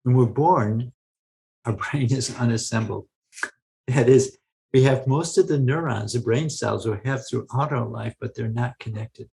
when we're born, our brain is unassembled. That is, we have most of the neurons, the brain cells we have throughout our life, but they're not connected.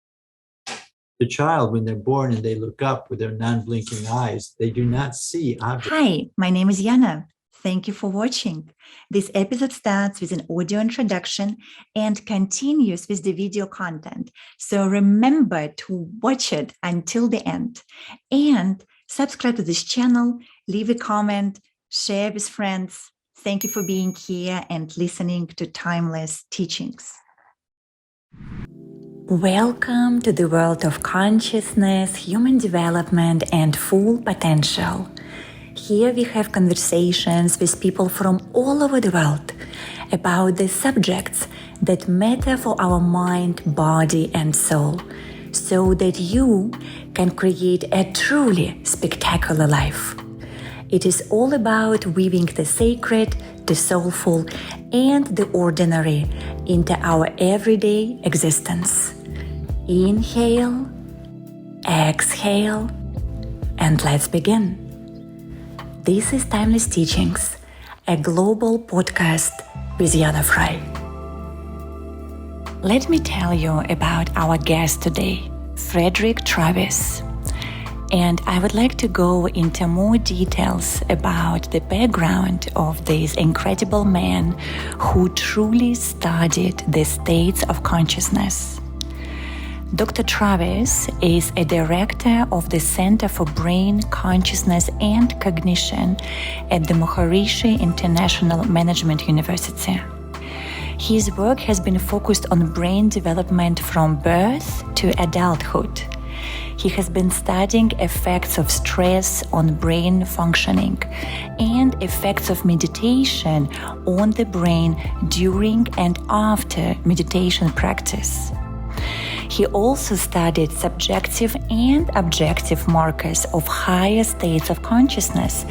The child, when they're born and they look up with their non-blinking eyes, they do not see objects. Hi, my name is Yana. Thank you for watching. This episode starts with an audio introduction and continues with the video content. So remember to watch it until the end. And subscribe to this channel, leave a comment, share with friends. Thank you for being here and listening to timeless teachings. Welcome to the world of consciousness, human development, and full potential. Here we have conversations with people from all over the world about the subjects that matter for our mind, body, and soul, so that you can create a truly spectacular life. It is all about weaving the sacred, the soulful, and the ordinary into our everyday existence. Inhale, exhale, and let's begin. This is Timeless Teachings, a global podcast with yanafry. Let me tell you about our guest today, Frederick Travis. And I would like to go into more details about the background of this incredible man who truly studied the states of consciousness. Dr. Travis is a director of the Center for Brain, Consciousness and Cognition at the Maharishi International Management University. His work has been focused on brain development from birth to adulthood. He has been studying effects of stress on brain functioning and effects of meditation on the brain during and after meditation practice. He also studied subjective and objective markers of higher states of consciousness,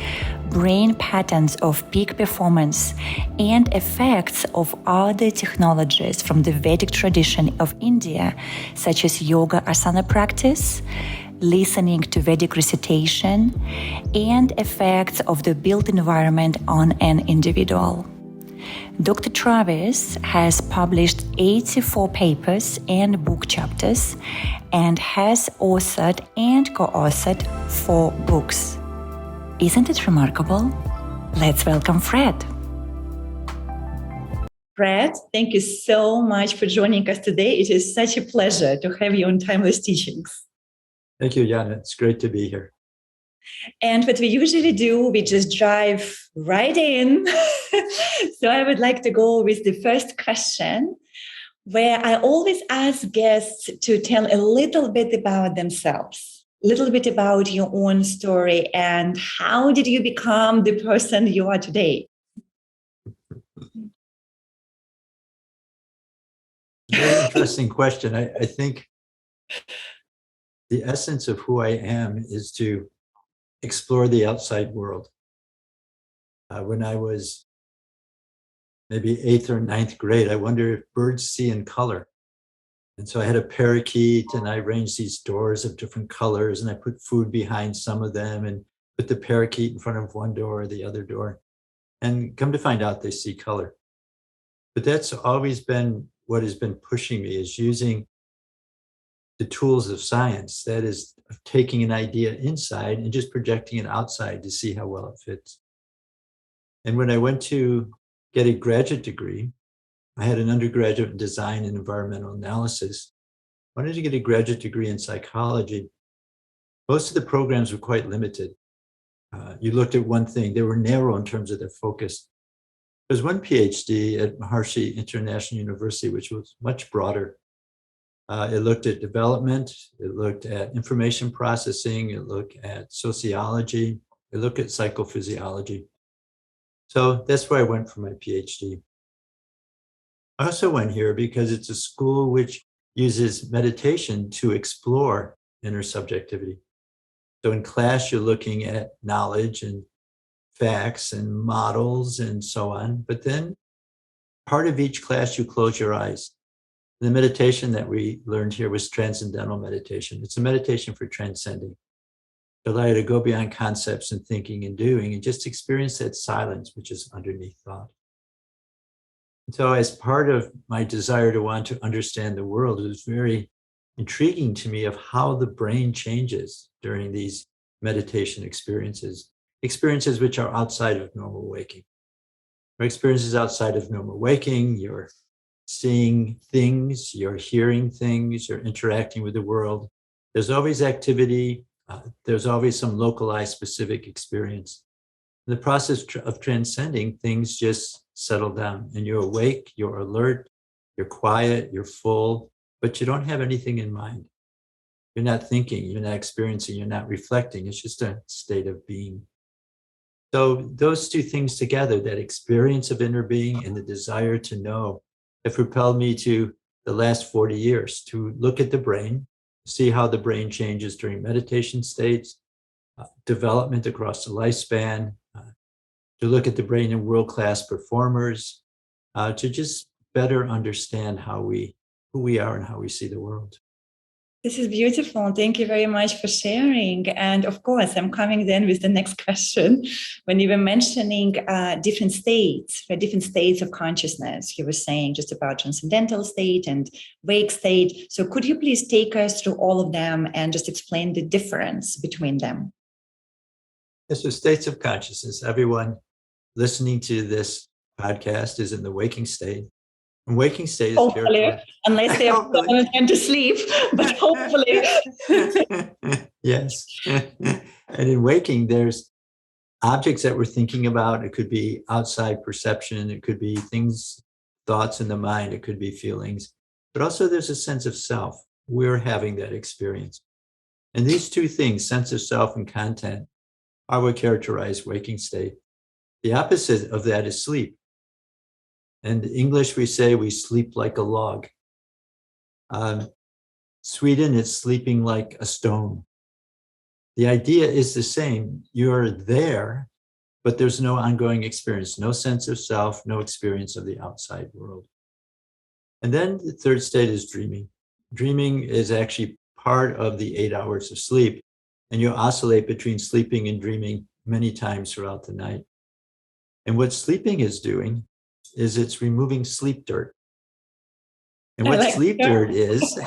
brain patterns of peak performance, and effects of other technologies from the Vedic tradition of India, such as yoga asana practice, listening to Vedic recitation, and effects of the built environment on an individual. Dr. Travis has published 84 papers and book chapters and has authored and co-authored 4 books. Isn't it remarkable? Let's welcome Fred. Fred, thank you so much for joining us today. It is such a pleasure to have you on Timeless Teachings. Thank you, Yana. It's great to be here. And what we usually do, we just drive right in. So I would like to go with the first question, where I always ask guests to tell a little bit about themselves, a little bit about your own story, and how did you become the person you are today? Very interesting question. I think the essence of who I am is to explore the outside world. When I was maybe 8th or 9th grade, I wondered if birds see in color. And so I had a parakeet and I arranged these doors of different colors and I put food behind some of them and put the parakeet in front of one door or the other door. And come to find out they see color. But that's always been what has been pushing me, is using the tools of science, that is, of taking an idea inside and just projecting it outside to see how well it fits. And when I went to get a graduate degree, I had an undergraduate in design and environmental analysis. I wanted to get a graduate degree in psychology. Most of the programs were quite limited. You looked at one thing. They were narrow in terms of their focus. There was one PhD at Maharishi International University, which was much broader. It looked at development, it looked at information processing, it looked at sociology, it looked at psychophysiology. So that's where I went for my PhD. I also went here because it's a school which uses meditation to explore inner subjectivity. So in class, you're looking at knowledge and facts and models and so on. But then part of each class, you close your eyes. The meditation that we learned here was transcendental meditation. It's a meditation for transcending. allow you to go beyond concepts and thinking and doing and just experience that silence, which is underneath thought. And so as part of my desire to want to understand the world, it was very intriguing to me of how the brain changes during these meditation experiences which are outside of normal waking. Or experiences outside of normal waking, you're seeing things, you're hearing things, you're interacting with the world. There's always activity, there's always some localized specific experience. In the process of transcending, things just settle down and you're awake, you're alert, you're quiet, you're full, but you don't have anything in mind. You're not thinking, you're not experiencing, you're not reflecting. It's just a state of being. So those two things together, that experience of inner being and the desire to know, have propelled me to the last 40 years to look at the brain, see how the brain changes during meditation states, development across the lifespan, to look at the brain in world-class performers, to just better understand who we are and how we see the world. This is beautiful. Thank you very much for sharing. And of course, I'm coming then with the next question. When you were mentioning different states of consciousness, you were saying just about transcendental state and wake state. So could you please take us through all of them and just explain the difference between them? Yes, so states of consciousness. Everyone listening to this podcast is in the waking state. And waking state is hopefully, unless they are going to sleep, but hopefully. Yes. And in waking, there's objects that we're thinking about. It could be outside perception. It could be things, thoughts in the mind. It could be feelings. But also there's a sense of self. We're having that experience. And these two things, sense of self and content, are what characterize waking state. The opposite of that is sleep. In English, we say we sleep like a log. Sweden, it's sleeping like a stone. The idea is the same. You're there, but there's no ongoing experience, no sense of self, no experience of the outside world. And then the third state is dreaming. Dreaming is actually part of the 8 hours of sleep, and you oscillate between sleeping and dreaming many times throughout the night. And what sleeping is doing is it's removing sleep dirt. And what sleep dirt is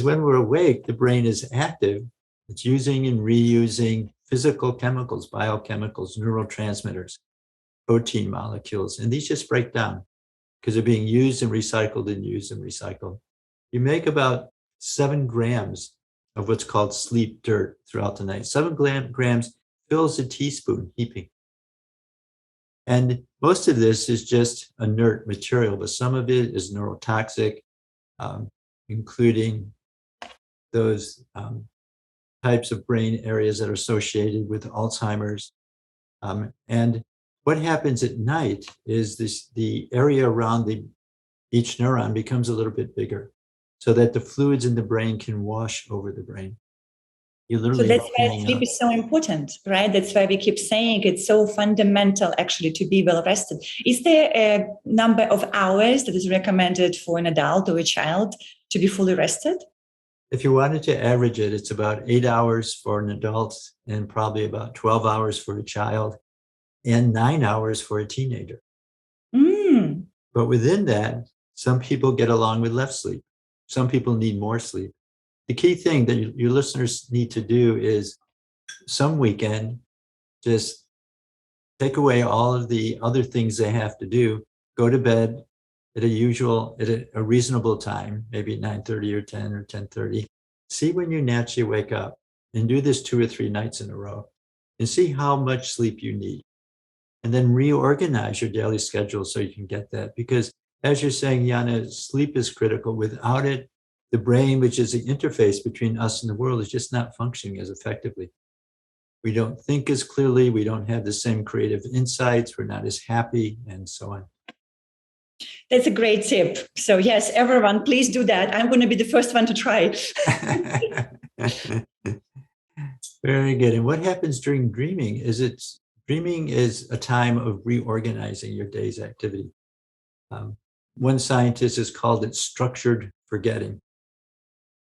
when we're awake, the brain is active. It's using and reusing physical chemicals, biochemicals, neurotransmitters, protein molecules, and these just break down because they're being used and recycled and used and recycled. You make about 7 grams of what's called sleep dirt throughout the night. 7 grams fills a teaspoon heaping. And most of this is just inert material, but some of it is neurotoxic, including those types of brain areas that are associated with Alzheimer's. And what happens at night is the area around each neuron becomes a little bit bigger so that the fluids in the brain can wash over the brain. So that's why sleep is so important, right? That's why we keep saying it's so fundamental actually to be well rested. Is there a number of hours that is recommended for an adult or a child to be fully rested? If you wanted to average it, it's about 8 hours for an adult and probably about 12 hours for a child and 9 hours for a teenager. But within that, some people get along with less sleep. Some people need more sleep. The key thing that your listeners need to do is some weekend, just take away all of the other things they have to do, go to bed at a reasonable time, maybe at 9:30 or 10 or 10:30. See when you naturally wake up and do this 2 or 3 nights in a row and see how much sleep you need. And then reorganize your daily schedule so you can get that. Because as you're saying, Yana, sleep is critical. Without it, the brain, which is the interface between us and the world, is just not functioning as effectively. We don't think as clearly. We don't have the same creative insights. We're not as happy, and so on. That's a great tip. So yes, everyone, please do that. I'm going to be the first one to try. Very good. And what happens during dreaming is dreaming is a time of reorganizing your day's activity. One scientist has called it structured forgetting.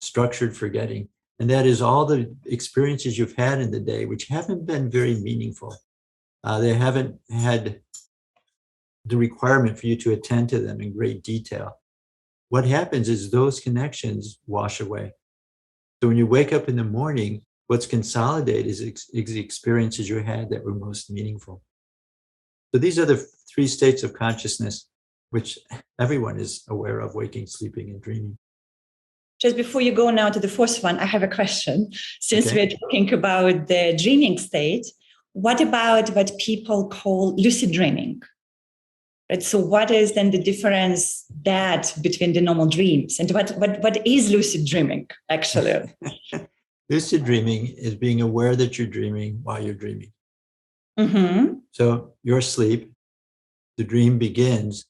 Structured forgetting. And that is all the experiences you've had in the day, which haven't been very meaningful. They haven't had the requirement for you to attend to them in great detail. What happens is those connections wash away. So when you wake up in the morning, what's consolidated is the experiences you had that were most meaningful. So these are the three states of consciousness, which everyone is aware of: waking, sleeping, and dreaming. Just before you go now to the fourth one, I have a question. Since Okay. we're talking about the dreaming state, what about what people call lucid dreaming? Right? So what is then the difference between the normal dreams? And what is lucid dreaming, actually? Lucid dreaming is being aware that you're dreaming while you're dreaming. Mm-hmm. So you're asleep, the dream begins,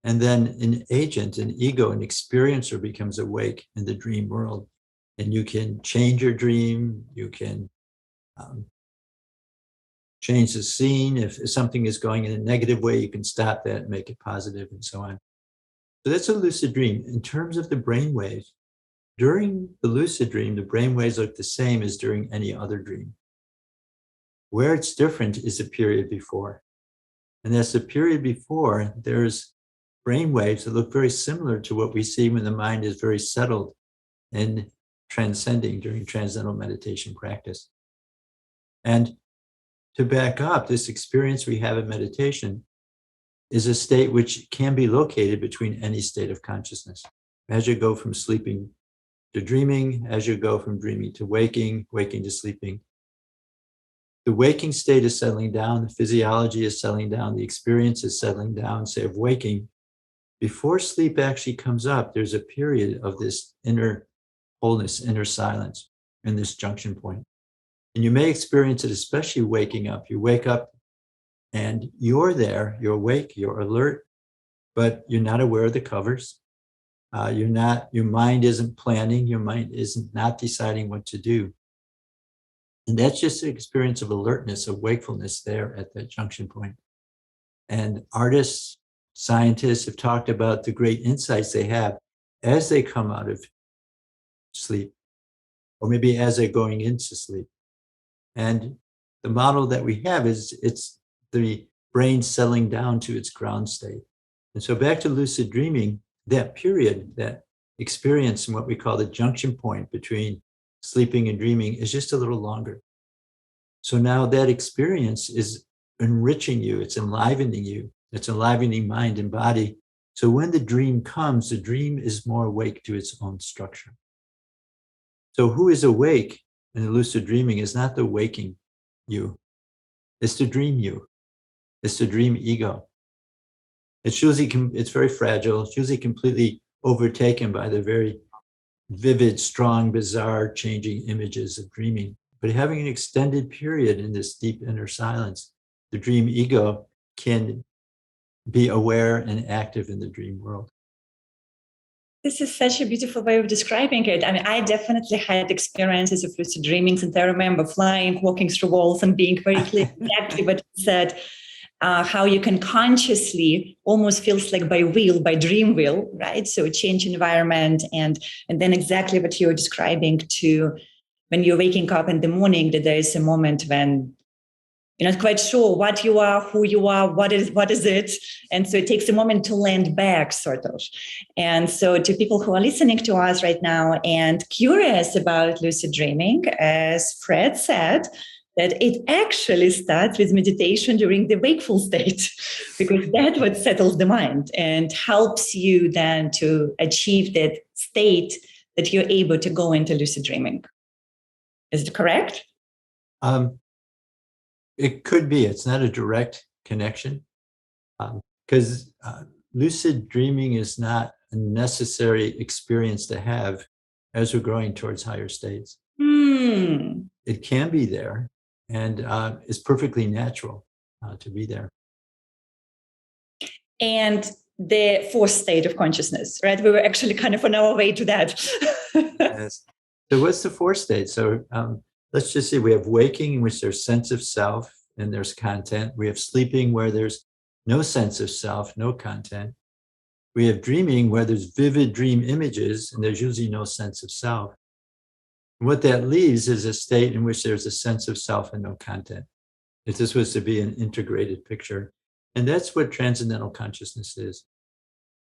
and then an agent, an ego, an experiencer becomes awake in the dream world. And you can change your dream, you can change the scene. If something is going in a negative way, you can stop that and make it positive, and so on. So that's a lucid dream. In terms of the brain waves, during the lucid dream, the brain waves look the same as during any other dream. Where it's different is the period before. And that's the period before, there's brain waves that look very similar to what we see when the mind is very settled in transcending during transcendental meditation practice. And to back up, this experience we have in meditation is a state which can be located between any state of consciousness. As you go from sleeping to dreaming, as you go from dreaming to waking, waking to sleeping, the waking state is settling down, the physiology is settling down, the experience is settling down, say, of waking. Before sleep actually comes up, there's a period of this inner wholeness, inner silence in this junction point. And you may experience it, especially waking up. You wake up and you're there, you're awake, you're alert, but you're not aware of the covers. Your mind isn't planning, your mind isn't not deciding what to do. And that's just an experience of alertness, of wakefulness there at that junction point. And artists, scientists have talked about the great insights they have as they come out of sleep, or maybe as they're going into sleep. And the model that we have is it's the brain settling down to its ground state. And so back to lucid dreaming, that period, that experience in what we call the junction point between sleeping and dreaming is just a little longer. So now that experience is enriching you, it's enlivening mind and body. So when the dream comes, the dream is more awake to its own structure. So who is awake in the lucid dreaming is not the waking you, it's the dream you, it's the dream ego. It's very fragile, it's usually completely overtaken by the very vivid, strong, bizarre, changing images of dreaming. But having an extended period in this deep inner silence, the dream ego can be aware and active in the dream world. This is such a beautiful way of describing it. I mean, I definitely had experiences of lucid dreamings, and I remember flying, walking through walls, and being very clear exactly what you said. How you can consciously, almost feels like by dream wheel, right? So change environment, and then exactly what you're describing to when you're waking up in the morning, that there is a moment when you're not quite sure what you are, who you are, what is it. And so it takes a moment to land back, sort of. And so to people who are listening to us right now and curious about lucid dreaming, as Fred said, that it actually starts with meditation during the wakeful state, because that's what settles the mind and helps you then to achieve that state that you're able to go into lucid dreaming. Is it correct? It could be. It's not a direct connection, because lucid dreaming is not a necessary experience to have as we're growing towards higher states. It can be there, and it's perfectly natural to be there. And the fourth state of consciousness, right? We were actually kind of on our way to that. Yes. So what's the fourth state? So let's just say we have waking, in which there's sense of self and there's content. We have sleeping, where there's no sense of self, no content. We have dreaming, where there's vivid dream images and there's usually no sense of self. What that leaves is a state in which there's a sense of self and no content. If this was to be an integrated picture. And that's what transcendental consciousness is.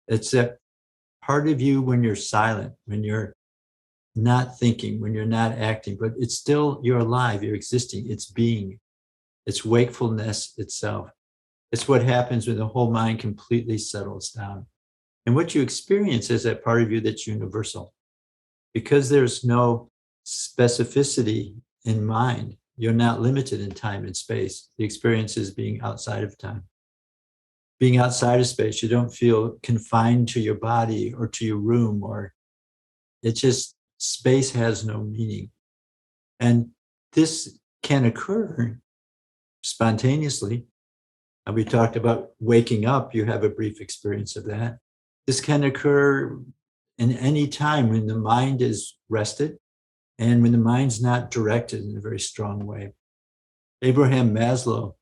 It's that part of you when you're silent, when you're not thinking, when you're not acting, but it's still, you're alive, you're existing, it's being, it's wakefulness itself. It's what happens when the whole mind completely settles down. And what you experience is that part of you that's universal. Because there's no specificity in mind, you're not limited in time and space. The experience is being outside of time. Being outside of space, you don't feel confined to your body or to your room, or it's just space has no meaning. And this can occur spontaneously. And we talked about waking up, you have a brief experience of that. This can occur in any time when the mind is rested and when the mind's not directed in a very strong way. Abraham Maslow,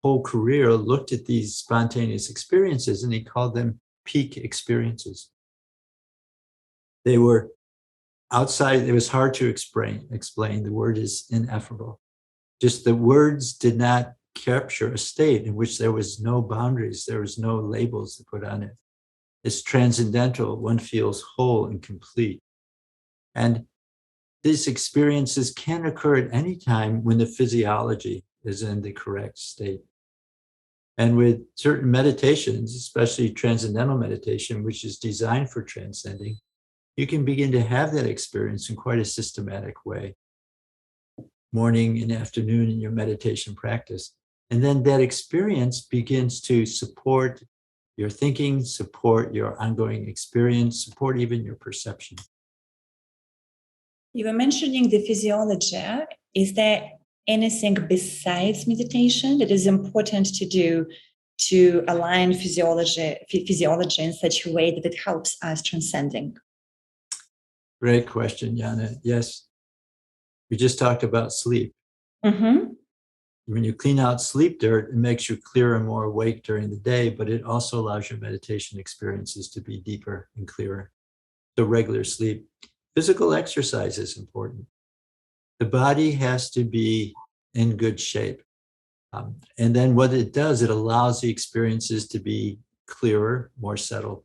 whole career, looked at these spontaneous experiences and he called them peak experiences. They were outside, it was hard to explain. The word is ineffable. Just the words did not capture a state in which there was no boundaries, there was no labels to put on it. It's transcendental, one feels whole and complete. And these experiences can occur at any time when the physiology is in the correct state. And with certain meditations, especially transcendental meditation, which is designed for transcending, you can begin to have that experience in quite a systematic way, morning and afternoon in your meditation practice. And then that experience begins to support your thinking, support your ongoing experience, support even your perception. You were mentioning the physiology. Is there anything besides meditation that is important to do to align physiology in such a way that it helps us transcending? Great question, Yana. Yes. We just talked about sleep. Mm-hmm. When you clean out sleep dirt, it makes you clearer and more awake during the day, but it also allows your meditation experiences to be deeper and clearer. So regular sleep. Physical exercise is important. The body has to be in good shape. And then what it does, it allows the experiences to be clearer, more settled.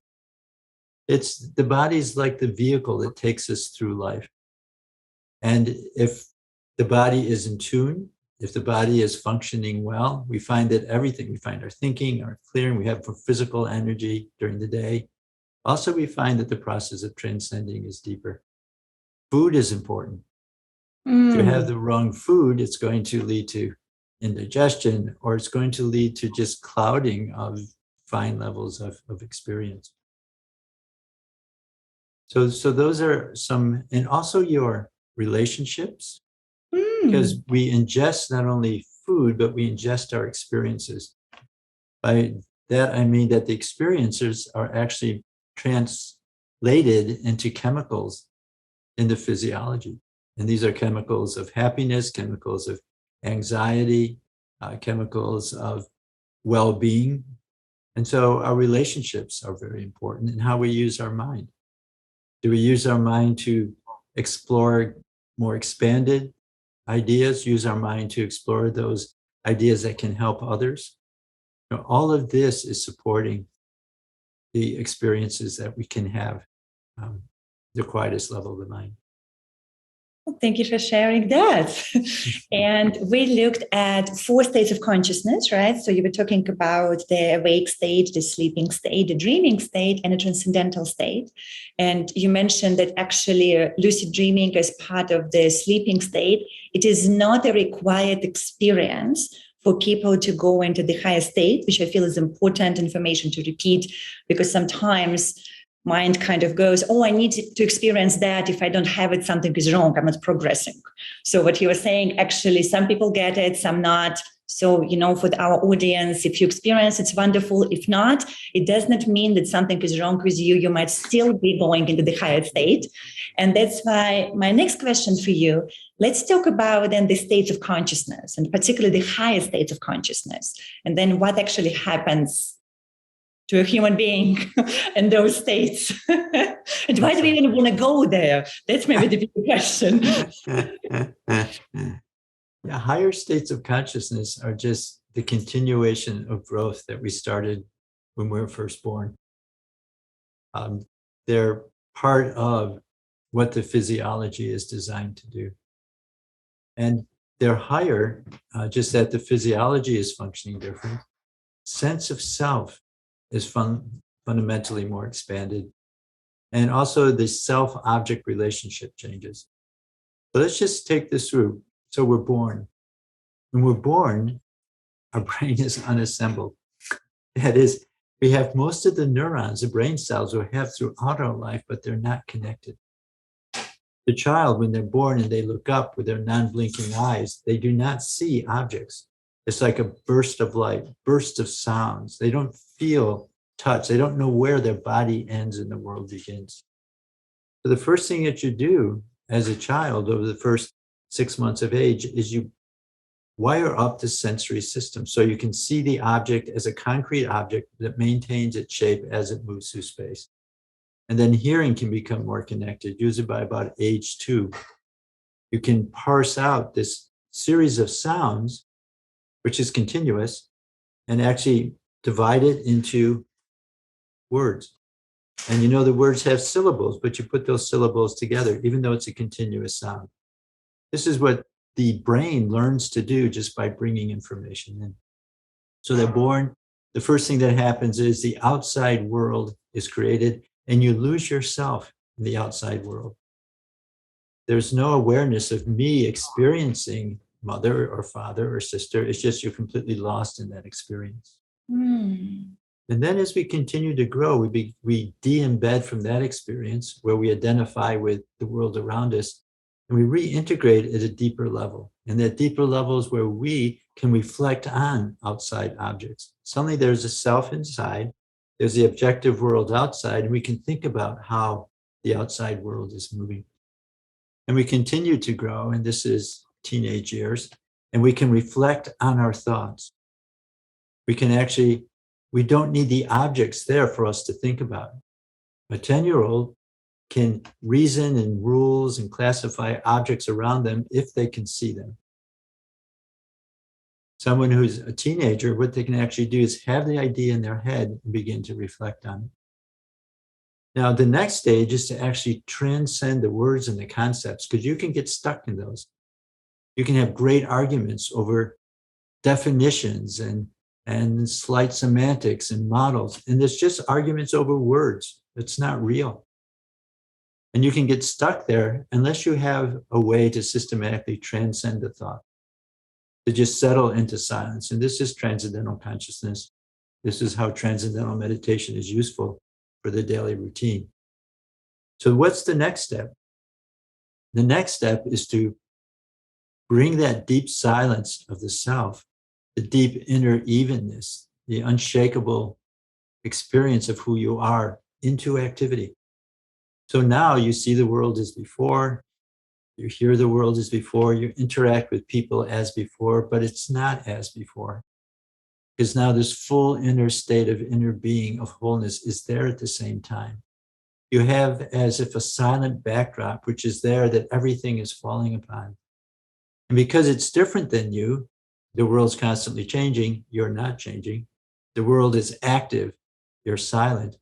The body's like the vehicle that takes us through life. And if the body is in tune, if the body is functioning well, we find that everything, we find our thinking, our clearing, we have physical energy during the day. Also, we find that the process of transcending is deeper. Food is important. If you have the wrong food, it's going to lead to indigestion, or it's going to lead to just clouding of fine levels of experience. So those are some, and also your relationships, because we ingest not only food, but we ingest our experiences. By that, I mean that the experiences are actually translated into chemicals in the physiology. And these are chemicals of happiness, chemicals of anxiety, chemicals of well-being. And so our relationships are very important in how we use our mind. Do we use our mind to explore more expanded ideas, use our mind to explore those ideas that can help others? You know, all of this is supporting the experiences that we can have, the quietest level of the mind. Thank you for sharing that. And we looked at 4 states of consciousness, right? So you were talking about the awake state, the sleeping state, the dreaming state, and a transcendental state. And you mentioned that actually lucid dreaming as part of the sleeping state, it is not a required experience for people to go into the higher state, which I feel is important information to repeat, because sometimes mind kind of goes, oh, I need to experience that. If I don't have it, something is wrong. I'm not progressing. So what you were saying, actually, some people get it, some not. So, you know, for our audience, if you experience, it's wonderful. If not, it does not mean that something is wrong with you. You might still be going into the higher state. And that's why my next question for you, let's talk about then the states of consciousness, and particularly the higher states of consciousness. And then what actually happens to a human being in those states? And why do we even want to go there? That's maybe the big question. Yeah, higher states of consciousness are just the continuation of growth that we started when we were first born. They're part of what the physiology is designed to do. And they're higher, just that the physiology is functioning different. Sense of self is fundamentally more expanded. And also the self-object relationship changes. So let's just take this through. So we're born. When we're born, our brain is unassembled. That is, we have most of the neurons, the brain cells we have throughout our life, but they're not connected. The child, when they're born and they look up with their non-blinking eyes, they do not see objects. It's like a burst of light, burst of sounds. They don't feel touch. They don't know where their body ends and the world begins. So the first thing that you do as a child over the first 6 months of age is you wire up the sensory system so you can see the object as a concrete object that maintains its shape as it moves through space. And then hearing can become more connected, usually by about age 2. You can parse out this series of sounds, which is continuous, and actually divide it into words. And you know the words have syllables, but you put those syllables together, even though it's a continuous sound. This is what the brain learns to do just by bringing information in. So they're born. The first thing that happens is the outside world is created, and you lose yourself in the outside world. There's no awareness of me experiencing mother or father or sister. It's just you're completely lost in that experience. And then as we continue to grow, we de-embed from that experience where we identify with the world around us, and we reintegrate at a deeper level. And that deeper level is where we can reflect on outside objects. Suddenly there's a self inside, there's the objective world outside, and we can think about how the outside world is moving. And we continue to grow, and this is teenage years, and we can reflect on our thoughts. We don't need the objects there for us to think about. A 10-year-old can reason and rules and classify objects around them if they can see them. Someone who's a teenager, what they can actually do is have the idea in their head and begin to reflect on it. Now, the next stage is to actually transcend the words and the concepts, because you can get stuck in those. You can have great arguments over definitions and slight semantics and models. And there's just arguments over words. It's not real. And you can get stuck there unless you have a way to systematically transcend the thought, to just settle into silence. And this is transcendental consciousness. This is how transcendental meditation is useful for the daily routine. So what's the next step? The next step is to bring that deep silence of the self, the deep inner evenness, the unshakable experience of who you are into activity. So now you see the world as before, you hear the world as before, you interact with people as before, but it's not as before. Because now this full inner state of inner being, of wholeness, is there at the same time. You have as if a silent backdrop, which is there that everything is falling upon. And because it's different than you, the world's constantly changing, you're not changing. The world is active, you're silent.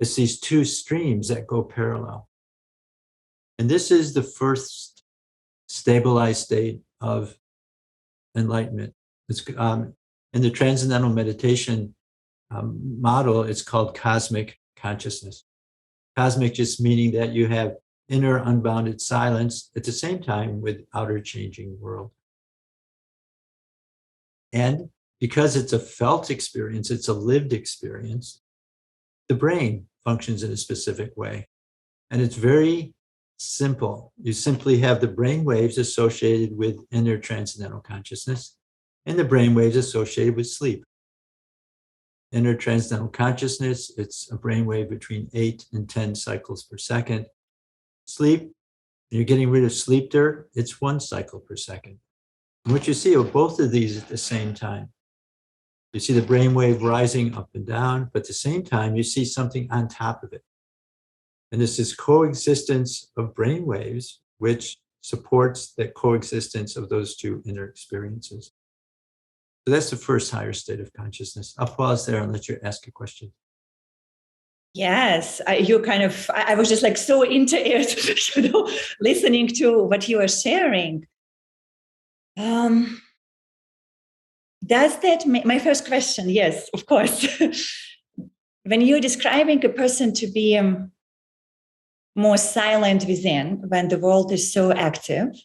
It's these two streams that go parallel. And this is the first stabilized state of enlightenment. It's in the transcendental meditation model, it's called cosmic consciousness. Cosmic just meaning that you have inner unbounded silence at the same time with outer changing world. And because it's a felt experience, it's a lived experience, the brain functions in a specific way. And it's very simple. You simply have the brain waves associated with inner transcendental consciousness and the brain waves associated with sleep. Inner transcendental consciousness, it's a brainwave between 8 and 10 cycles per second. Sleep, you're getting rid of sleep dirt, it's 1 cycle per second. And what you see are both of these at the same time. You see the brainwave rising up and down, but at the same time, you see something on top of it. And this is coexistence of brainwaves, which supports the coexistence of those two inner experiences. So that's the first higher state of consciousness. I'll pause there and let you ask a question. Yes, I was just like so into it, listening to what you are sharing. Does that make, my first question, yes, of course. When you're describing a person to be more silent within, when the world is so active,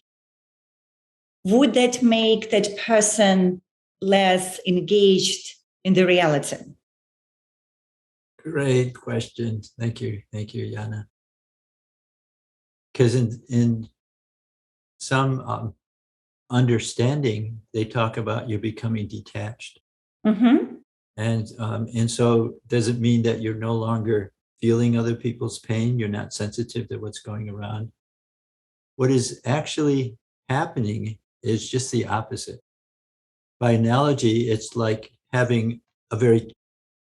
would that make that person less engaged in the reality? Great question. Thank you. Thank you, Yana. Because in some understanding, they talk about you becoming detached. Mm-hmm. And so does it mean that you're no longer feeling other people's pain? You're not sensitive to what's going around? What is actually happening is just the opposite. By analogy, it's like having a very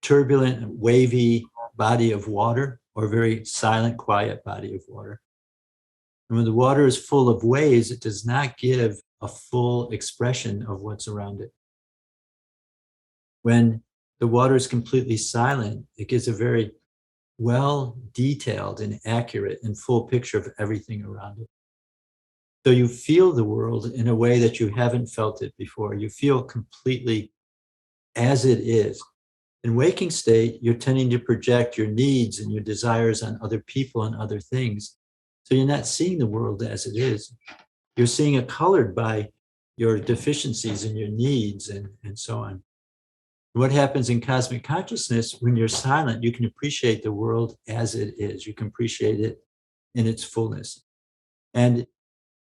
turbulent, wavy body of water or a very silent, quiet body of water. And when the water is full of waves, it does not give a full expression of what's around it. When the water is completely silent, it gives a very well detailed and accurate and full picture of everything around it. So you feel the world in a way that you haven't felt it before. You feel completely as it is. In waking state, you're tending to project your needs and your desires on other people and other things. So you're not seeing the world as it is. You're seeing it colored by your deficiencies and your needs and so on. What happens in cosmic consciousness, when you're silent, you can appreciate the world as it is. You can appreciate it in its fullness. And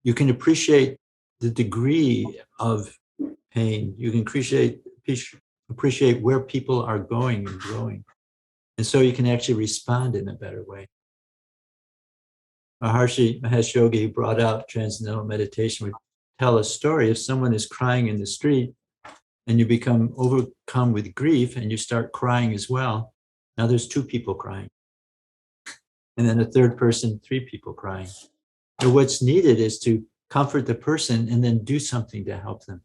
you can appreciate the degree of pain. You can appreciate where people are going and growing. And so you can actually respond in a better way. Maharishi who brought out transcendental meditation, would tell a story. If someone is crying in the street and you become overcome with grief and you start crying as well, now there's two people crying. And then a third person, three people crying. And what's needed is to comfort the person and then do something to help them.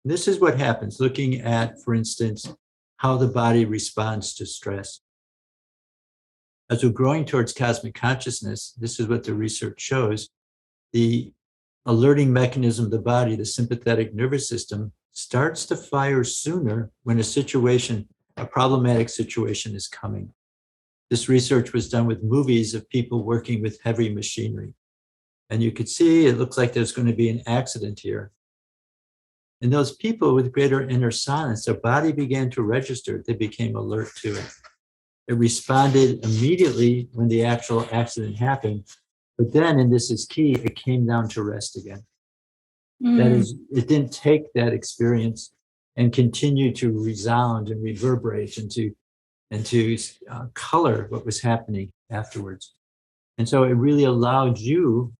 This is what happens, looking at, for instance, how the body responds to stress. As we're growing towards cosmic consciousness, this is what the research shows, the alerting mechanism of the body, the sympathetic nervous system, starts to fire sooner when a problematic situation is coming. This research was done with movies of people working with heavy machinery. And you could see it looks like there's going to be an accident here. And those people with greater inner silence, their body began to register. They became alert to it. It responded immediately when the actual accident happened. But then, and this is key, it came down to rest again. That is, it didn't take that experience and continue to resound and reverberate and to color what was happening afterwards. And so it really allowed you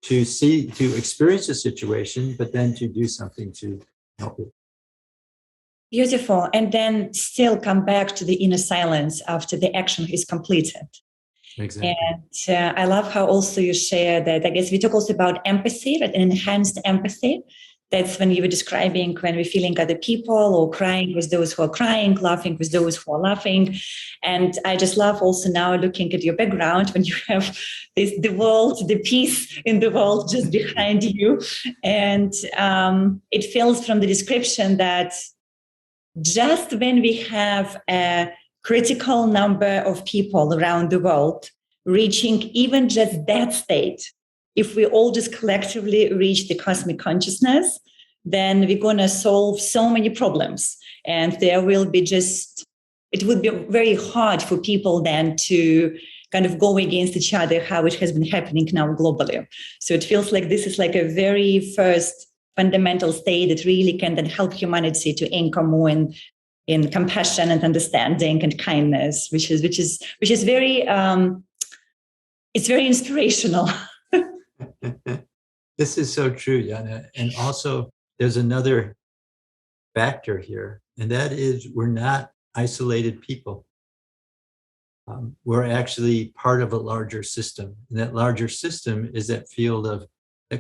to experience the situation, but then to do something to help it. Beautiful. And then still come back to the inner silence after the action is completed. Exactly. And I love how also you share that, I guess we talk also about empathy, right? Enhanced empathy. That's when you were describing when we're feeling other people or crying with those who are crying, laughing with those who are laughing. And I just love also now looking at your background when you have the world, the peace in the world just behind you. And it feels from the description that just when we have a critical number of people around the world reaching even just that state, if we all just collectively reach the cosmic consciousness, then we're going to solve so many problems. And there will be it would be very hard for people then to kind of go against each other, how it has been happening now globally. So it feels like this is like a very first fundamental state that really can then help humanity to anchor more in compassion and understanding and kindness, which is very it's very inspirational. This is so true, Yana. And also there's another factor here, And that is, we're not isolated people. We're actually part of a larger system. And that larger system is that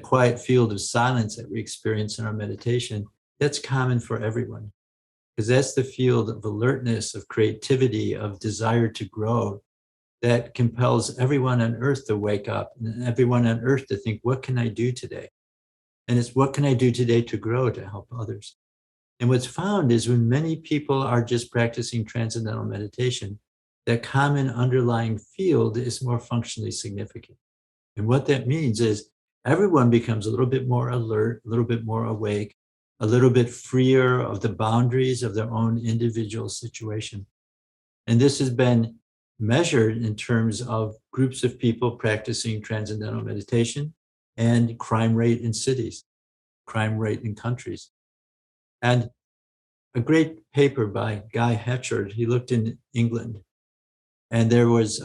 quiet field of silence that we experience in our meditation. That's common for everyone, because that's the field of alertness, of creativity, of desire to grow, that compels everyone on earth to wake up and everyone on earth to think, what can I do today? And it's what can I do today to grow, to help others? And what's found is when many people are just practicing transcendental meditation, that common underlying field is more functionally significant. And what that means is everyone becomes a little bit more alert, a little bit more awake, a little bit freer of the boundaries of their own individual situation. And this has been measured in terms of groups of people practicing transcendental meditation and crime rate in cities, crime rate in countries. And a great paper by Guy Hatchard, he looked in England, and there was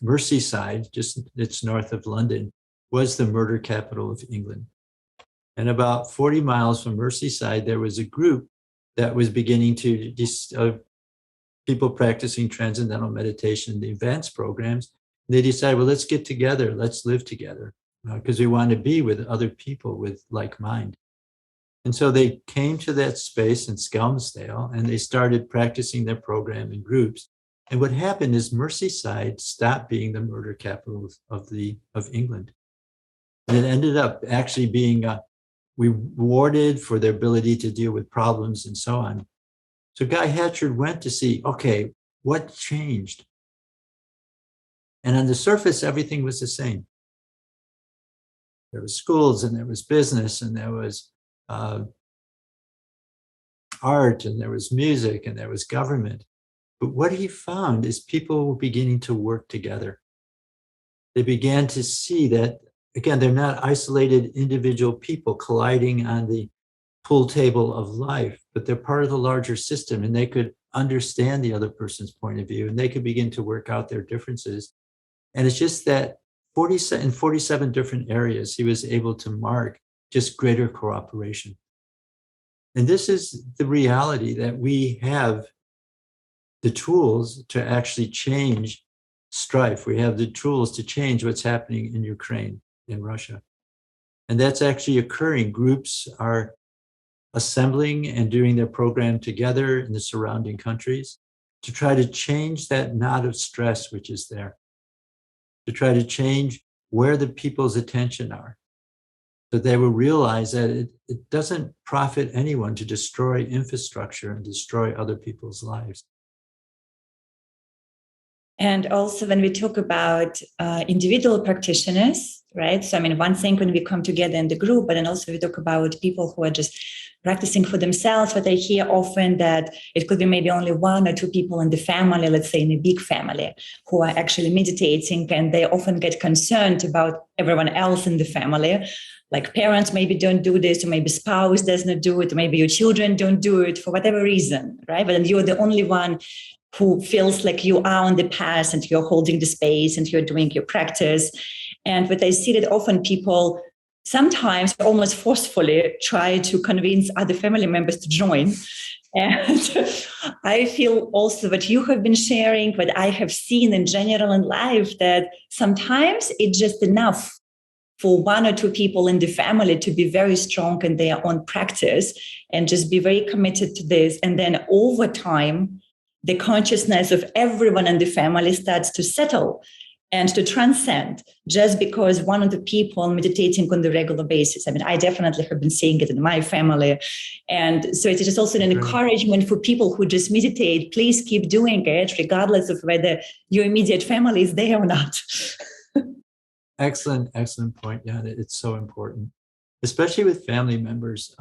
Merseyside, just it's north of London, was the murder capital of England. And about 40 miles from Merseyside, there was a group that was beginning to, people practicing transcendental meditation, the advanced programs. They decided, well, let's get together, let's live together, because we want to be with other people with like mind. And so they came to that space in Skelmersdale and they started practicing their program in groups. And what happened is Merseyside stopped being the murder capital of England. And it ended up actually being rewarded for their ability to deal with problems and so on. So Guy Hatchard went to see, okay, what changed? And on the surface, everything was the same. There was schools and there was business and there was art and there was music and there was government. But what he found is people were beginning to work together. They began to see that, again, they're not isolated individual people colliding on the pool table of life, but they're part of the larger system and they could understand the other person's point of view and they could begin to work out their differences. And it's just that in 47 different areas, he was able to mark just greater cooperation. And this is the reality, that we have the tools to actually change strife. We have the tools to change what's happening in Ukraine, in Russia. And that's actually occurring. Groups are assembling and doing their program together in the surrounding countries to try to change that knot of stress which is there, to try to change where the people's attention are. So they will realize that it doesn't profit anyone to destroy infrastructure and destroy other people's lives. And also when we talk about individual practitioners, right? So, I mean, one thing when we come together in the group, but then also we talk about people who are just practicing for themselves, but I hear often that it could be maybe only one or two people in the family, let's say in a big family, who are actually meditating, and they often get concerned about everyone else in the family. Like parents maybe don't do this, or maybe spouse does not do it, or maybe your children don't do it for whatever reason, right? But then you're the only one who feels like you are on the path and you're holding the space and you're doing your practice. And what I see that often people sometimes almost forcefully try to convince other family members to join. And I feel also what you have been sharing, what I have seen in general in life, that sometimes it's just enough for one or two people in the family to be very strong in their own practice and just be very committed to this. And then over time, the consciousness of everyone in the family starts to settle and to transcend, just because one of the people meditating on the regular basis. I mean, I definitely have been seeing it in my family. And so it is also an encouragement for people who just meditate. Please keep doing it, regardless of whether your immediate family is there or not. Excellent point. Yeah, it's so important, especially with family members.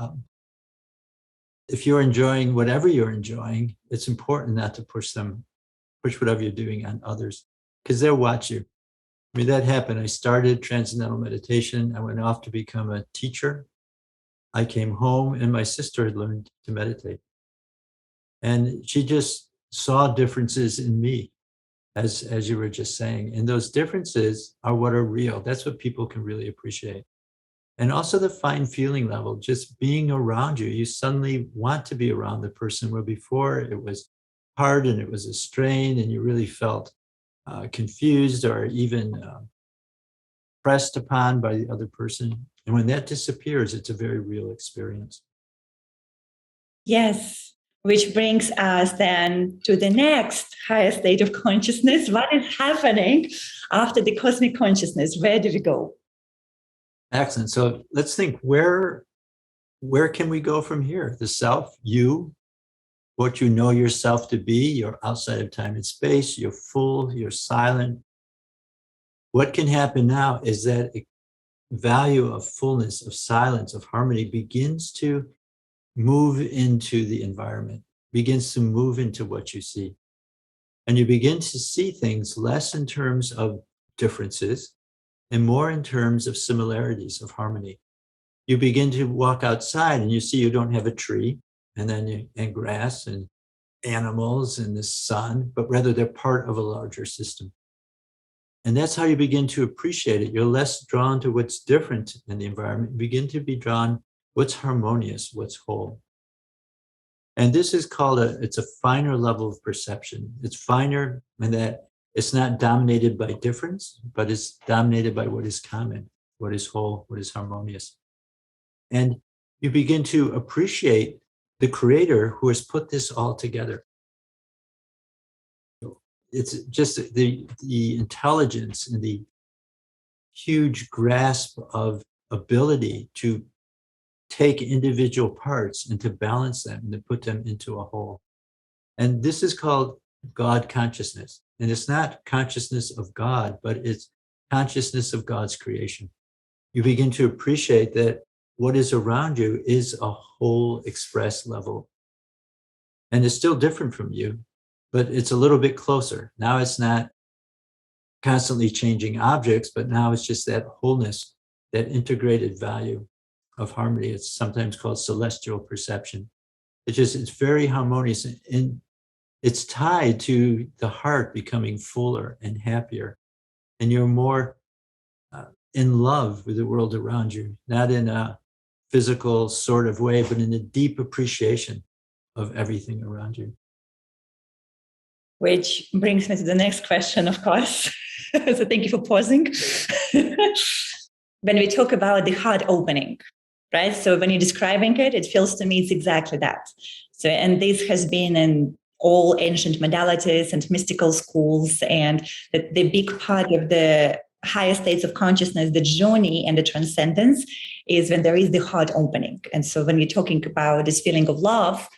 If you're enjoying whatever you're enjoying, it's important not to push whatever you're doing on others, because they'll watch you. I mean, that happened. I started transcendental meditation. I went off to become a teacher. I came home and my sister had learned to meditate. And she just saw differences in me, as you were just saying. And those differences are what are real. That's what people can really appreciate. And also the fine feeling level, just being around you. You suddenly want to be around the person where before it was hard and it was a strain and you really felt confused or even pressed upon by the other person. And when that disappears, it's a very real experience. Yes, which brings us then to the next higher state of consciousness. What is happening after the cosmic consciousness? Where do we go? Excellent. So let's think, where can we go from here? The self, you, what you know yourself to be, you're outside of time and space, you're full, you're silent. What can happen now is that a value of fullness, of silence, of harmony begins to move into the environment, begins to move into what you see. And you begin to see things less in terms of differences and more in terms of similarities, of harmony. You begin to walk outside and you see you don't have a tree and grass and animals and the sun, but rather they're part of a larger system. And that's how you begin to appreciate it. You're less drawn to what's different in the environment. You begin to be drawn what's harmonious, what's whole. And this is called it's a finer level of perception. It's finer in that it's not dominated by difference, but it's dominated by what is common, what is whole, what is harmonious. And you begin to appreciate the creator who has put this all together. It's just the intelligence and the huge grasp of ability to take individual parts and to balance them and to put them into a whole. And this is called God consciousness. And it's not consciousness of God, but it's consciousness of God's creation. You begin to appreciate that what is around you is a whole express level. And it's still different from you, but it's a little bit closer. Now it's not constantly changing objects, but now it's just that wholeness, that integrated value of harmony. It's sometimes called celestial perception. It's very harmonious, and it's tied to the heart becoming fuller and happier. And you're more in love with the world around you, not in a physical sort of way, but in a deep appreciation of everything around you. Which brings me to the next question, of course. So thank you for pausing. When we talk about the heart opening, right? So when you're describing it, it feels to me it's exactly that. So, and this has been in all ancient modalities and mystical schools, and the big part of the higher states of consciousness, the journey and the transcendence, is when there is the heart opening. And so when you're talking about this feeling of love,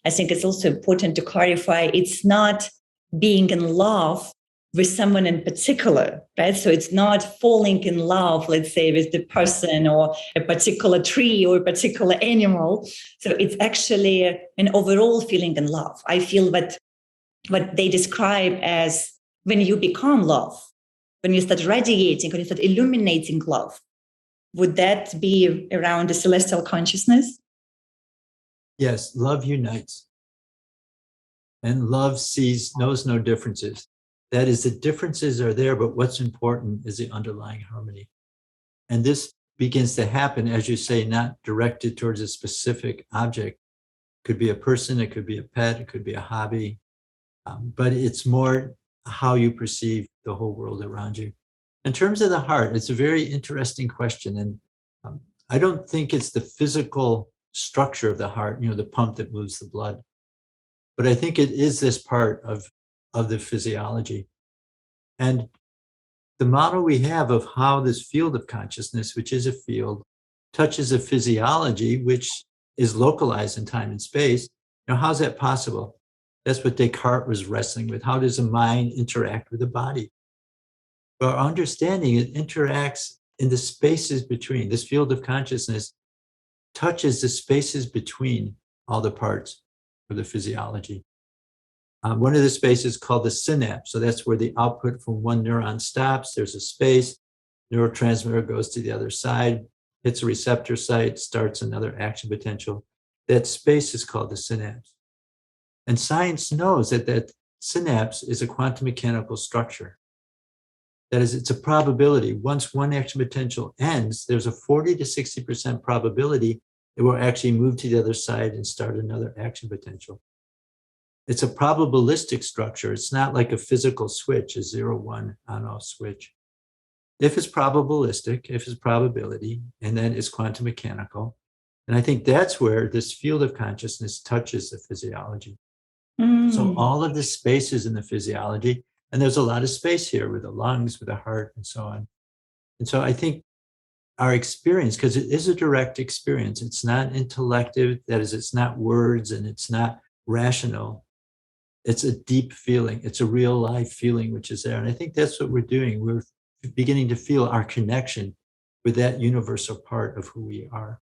I think it's also important to clarify it's not being in love with someone in particular, right? So it's not falling in love, let's say, with the person or a particular tree or a particular animal. So it's actually an overall feeling in love. I feel that what they describe as when you become love, when you start radiating, when you start illuminating love, would that be around the celestial consciousness? Yes, love unites. And love knows no differences. That is, the differences are there, but what's important is the underlying harmony. And this begins to happen, as you say, not directed towards a specific object. It could be a person, it could be a pet, it could be a hobby, but it's more how you perceive the whole world around you. In terms of the heart, it's a very interesting question. And I don't think it's the physical structure of the heart, the pump that moves the blood. But I think it is this part of the physiology. And the model we have of how this field of consciousness, which is a field, touches a physiology, which is localized in time and space. How's that possible? That's what Descartes was wrestling with. How does a mind interact with the body? Well, our understanding, it interacts in the spaces between. This field of consciousness touches the spaces between all the parts of the physiology. One of the spaces called the synapse. So that's where the output from one neuron stops. There's a space. Neurotransmitter goes to the other side, hits a receptor site, starts another action potential. That space is called the synapse. And science knows that synapse is a quantum mechanical structure. That is, it's a probability. Once one action potential ends, there's a 40 to 60% probability it will actually move to the other side and start another action potential. It's a probabilistic structure. It's not like a physical switch, a 0-1 on-off switch. If it's probabilistic, if it's probability, and then it's quantum mechanical. And I think that's where this field of consciousness touches the physiology. So all of the spaces in the physiology, and there's a lot of space here with the lungs, with the heart, and so on. And so I think our experience, because it is a direct experience, it's not intellective, that is, it's not words and it's not rational. It's a deep feeling. It's a real life feeling, which is there. And I think that's what we're doing. We're beginning to feel our connection with that universal part of who we are.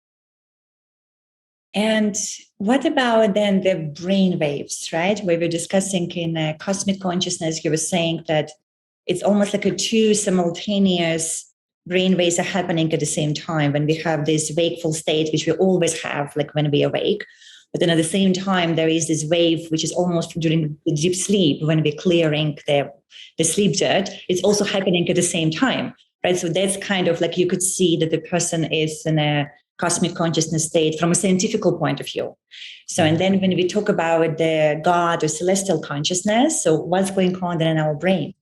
And what about then the brain waves, right? We were discussing in cosmic consciousness, you were saying that it's almost like a two simultaneous brain waves are happening at the same time when we have this wakeful state, which we always have, like when we awake. But then at the same time, there is this wave, which is almost during the deep sleep, when we're clearing the sleep dirt. It's also happening at the same time, right? So that's kind of like you could see that the person is in a cosmic consciousness state from a scientific point of view. So, and then when we talk about the God or celestial consciousness, so what's going on then in our brain?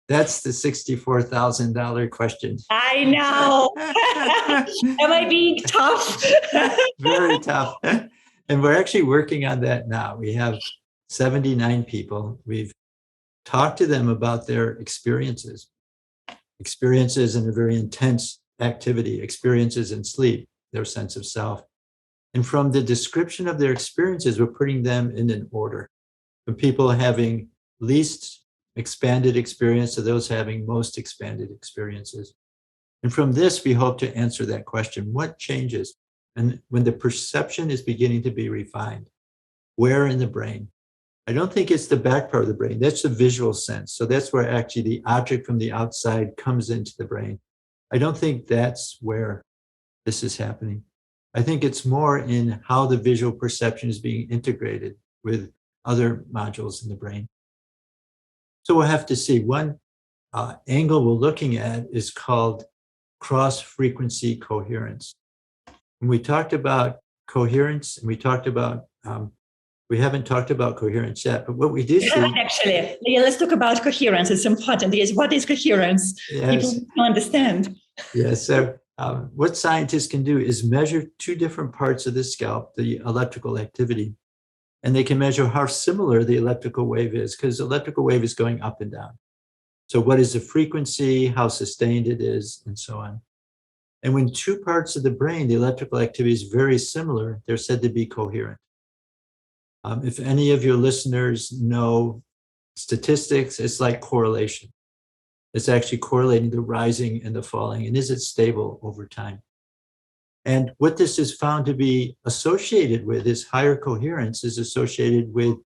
That's the $64,000 question. I know. Am I being tough? Very tough. And we're actually working on that now. We have 79 people. We've talked to them about their experiences in a very intense activity, experiences in sleep, their sense of self. And from the description of their experiences, we're putting them in an order. From people having least expanded experience to those having most expanded experiences. And from this, we hope to answer that question, what changes? And when the perception is beginning to be refined, where in the brain? I don't think it's the back part of the brain. That's the visual sense. So that's where actually the object from the outside comes into the brain. I don't think that's where this is happening. I think it's more in how the visual perception is being integrated with other modules in the brain. So we'll have to see. One angle we're looking at is called cross-frequency coherence. And we talked about coherence, and we talked about, we haven't talked about coherence yet, but what we did see... Actually, yeah, let's talk about coherence. It's important. Yes, what is coherence? Yes. People don't understand. Yes, so what scientists can do is measure two different parts of the scalp, the electrical activity, and they can measure how similar the electrical wave is, because the electrical wave is going up and down. So what is the frequency, how sustained it is, and so on. And when two parts of the brain, the electrical activity is very similar, they're said to be coherent. If any of your listeners know statistics, it's like correlation. It's actually correlating the rising and the falling, and is it stable over time? And what this is found to be associated with is higher coherence is associated with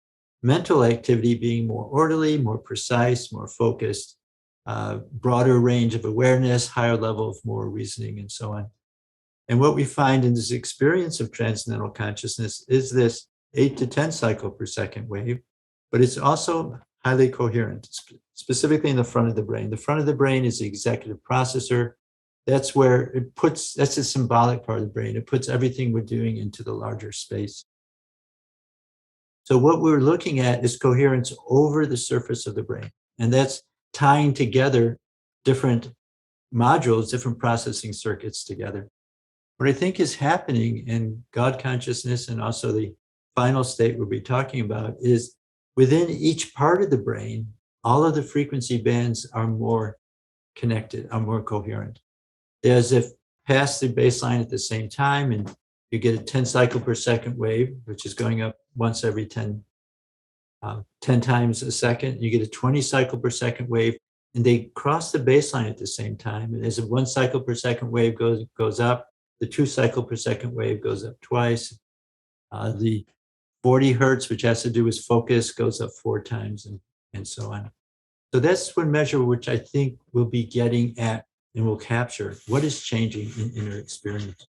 mental activity being more orderly, more precise, more focused, broader range of awareness, higher level of more reasoning, and so on. And what we find in this experience of transcendental consciousness is this 8 to 10 cycle per second wave, but it's also highly coherent, specifically in the front of the brain. The front of the brain is the executive processor. That's where it puts, that's the symbolic part of the brain. It puts everything we're doing into the larger space. So what we're looking at is coherence over the surface of the brain. And that's tying together different modules, different processing circuits together. What I think is happening in God consciousness, and also the final state we'll be talking about, is within each part of the brain, all of the frequency bands are more connected, are more coherent. As if pass the baseline at the same time, and you get a 10 cycle per second wave, which is going up once every 10 times a second. You get a 20 cycle per second wave, and they cross the baseline at the same time. And as a 1 cycle per second wave goes up, the 2 cycle per second wave goes up twice. The 40 hertz, which has to do with focus, goes up 4 times, and so on. So that's one measure which I think we'll be getting at and will capture what is changing in inner experience.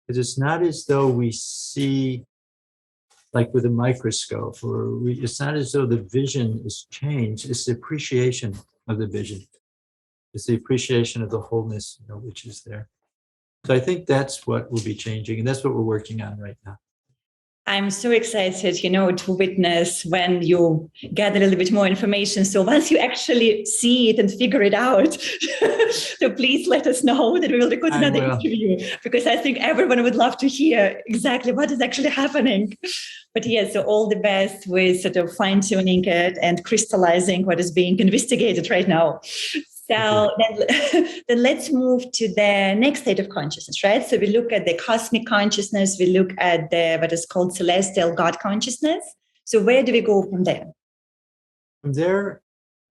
Because it's not as though we see like with a microscope, or it's not as though the vision is changed, it's the appreciation of the vision. It's the appreciation of the wholeness, which is there. So I think that's what will be changing, and that's what we're working on right now. I'm so excited, to witness when you get a little bit more information. So once you actually see it and figure it out, so please let us know that we will record another interview, because I think everyone would love to hear exactly what is actually happening. But yes, so all the best with sort of fine-tuning it and crystallizing what is being investigated right now. So then let's move to the next state of consciousness, right? So we look at the cosmic consciousness, we look at what is called celestial God consciousness. So where do we go from there? From there,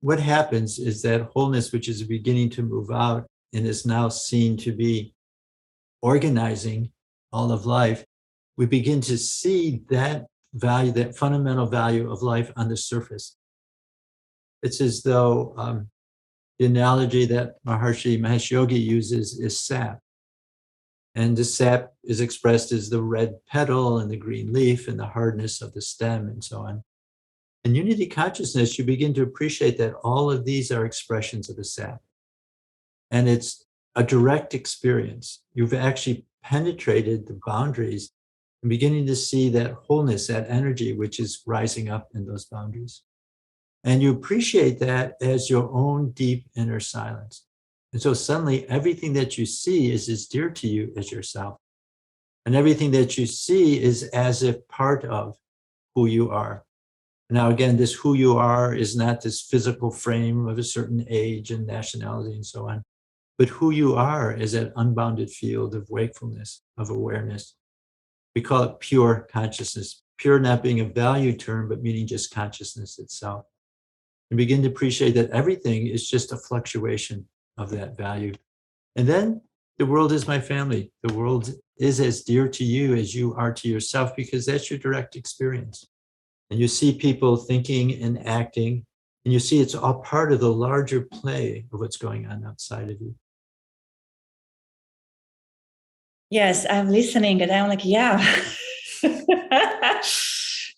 what happens is that wholeness, which is beginning to move out and is now seen to be organizing all of life, we begin to see that value, that fundamental value of life on the surface. It's as though the analogy that maharishimaheshyogi uses is sap. And the sap is expressed as the red petal and the green leaf and the hardness of the stem and so on. In unity consciousness, you begin to appreciate that all of these are expressions of the sap. And it's a direct experience. You've actually penetrated the boundaries and beginning to see that wholeness, that energy, which is rising up in those boundaries. And you appreciate that as your own deep inner silence. And so suddenly everything that you see is as dear to you as yourself. And everything that you see is as if part of who you are. Now, again, this who you are is not this physical frame of a certain age and nationality and so on, but who you are is that unbounded field of wakefulness, of awareness. We call it pure consciousness, pure not being a value term, but meaning just consciousness itself. And begin to appreciate that everything is just a fluctuation of that value. And then the world is my family. The world is as dear to you as you are to yourself, because that's your direct experience. And you see people thinking and acting, and you see it's all part of the larger play of what's going on outside of you. Yes, I'm listening and I'm like, yeah.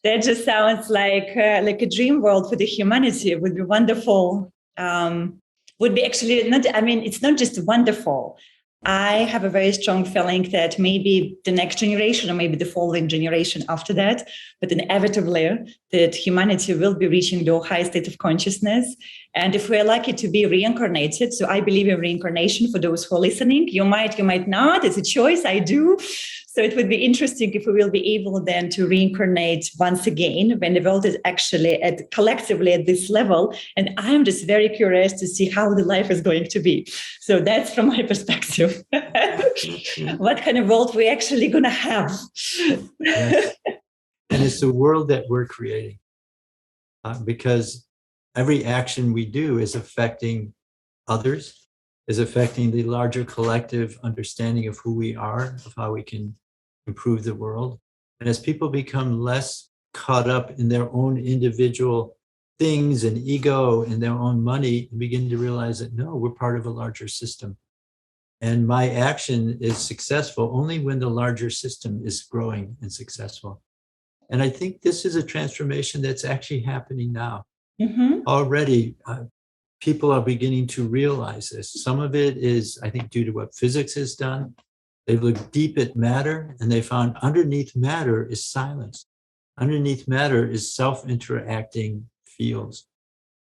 That just sounds like a dream world for the humanity. It would be wonderful. Would be actually not, it's not just wonderful. I have a very strong feeling that maybe the next generation or maybe the following generation after that, but inevitably that humanity will be reaching the highest state of consciousness. And if we're lucky to be reincarnated, so I believe in reincarnation for those who are listening, you might not, it's a choice, I do. So it would be interesting if we will be able then to reincarnate once again when the world is actually collectively at this level. And I'm just very curious to see how the life is going to be. So that's from my perspective. What kind of world we're actually going to have. Yes. And it's the world that we're creating, because every action we do is affecting others, is affecting the larger collective understanding of who we are, of how we can improve the world. And as people become less caught up in their own individual things and ego and their own money, and begin to realize that, no, we're part of a larger system. And my action is successful only when the larger system is growing and successful. And I think this is a transformation that's actually happening now. Mm-hmm. Already, people are beginning to realize this. Some of it is, I think, due to what physics has done. They've looked deep at matter, and they found underneath matter is silence. Underneath matter is self-interacting fields.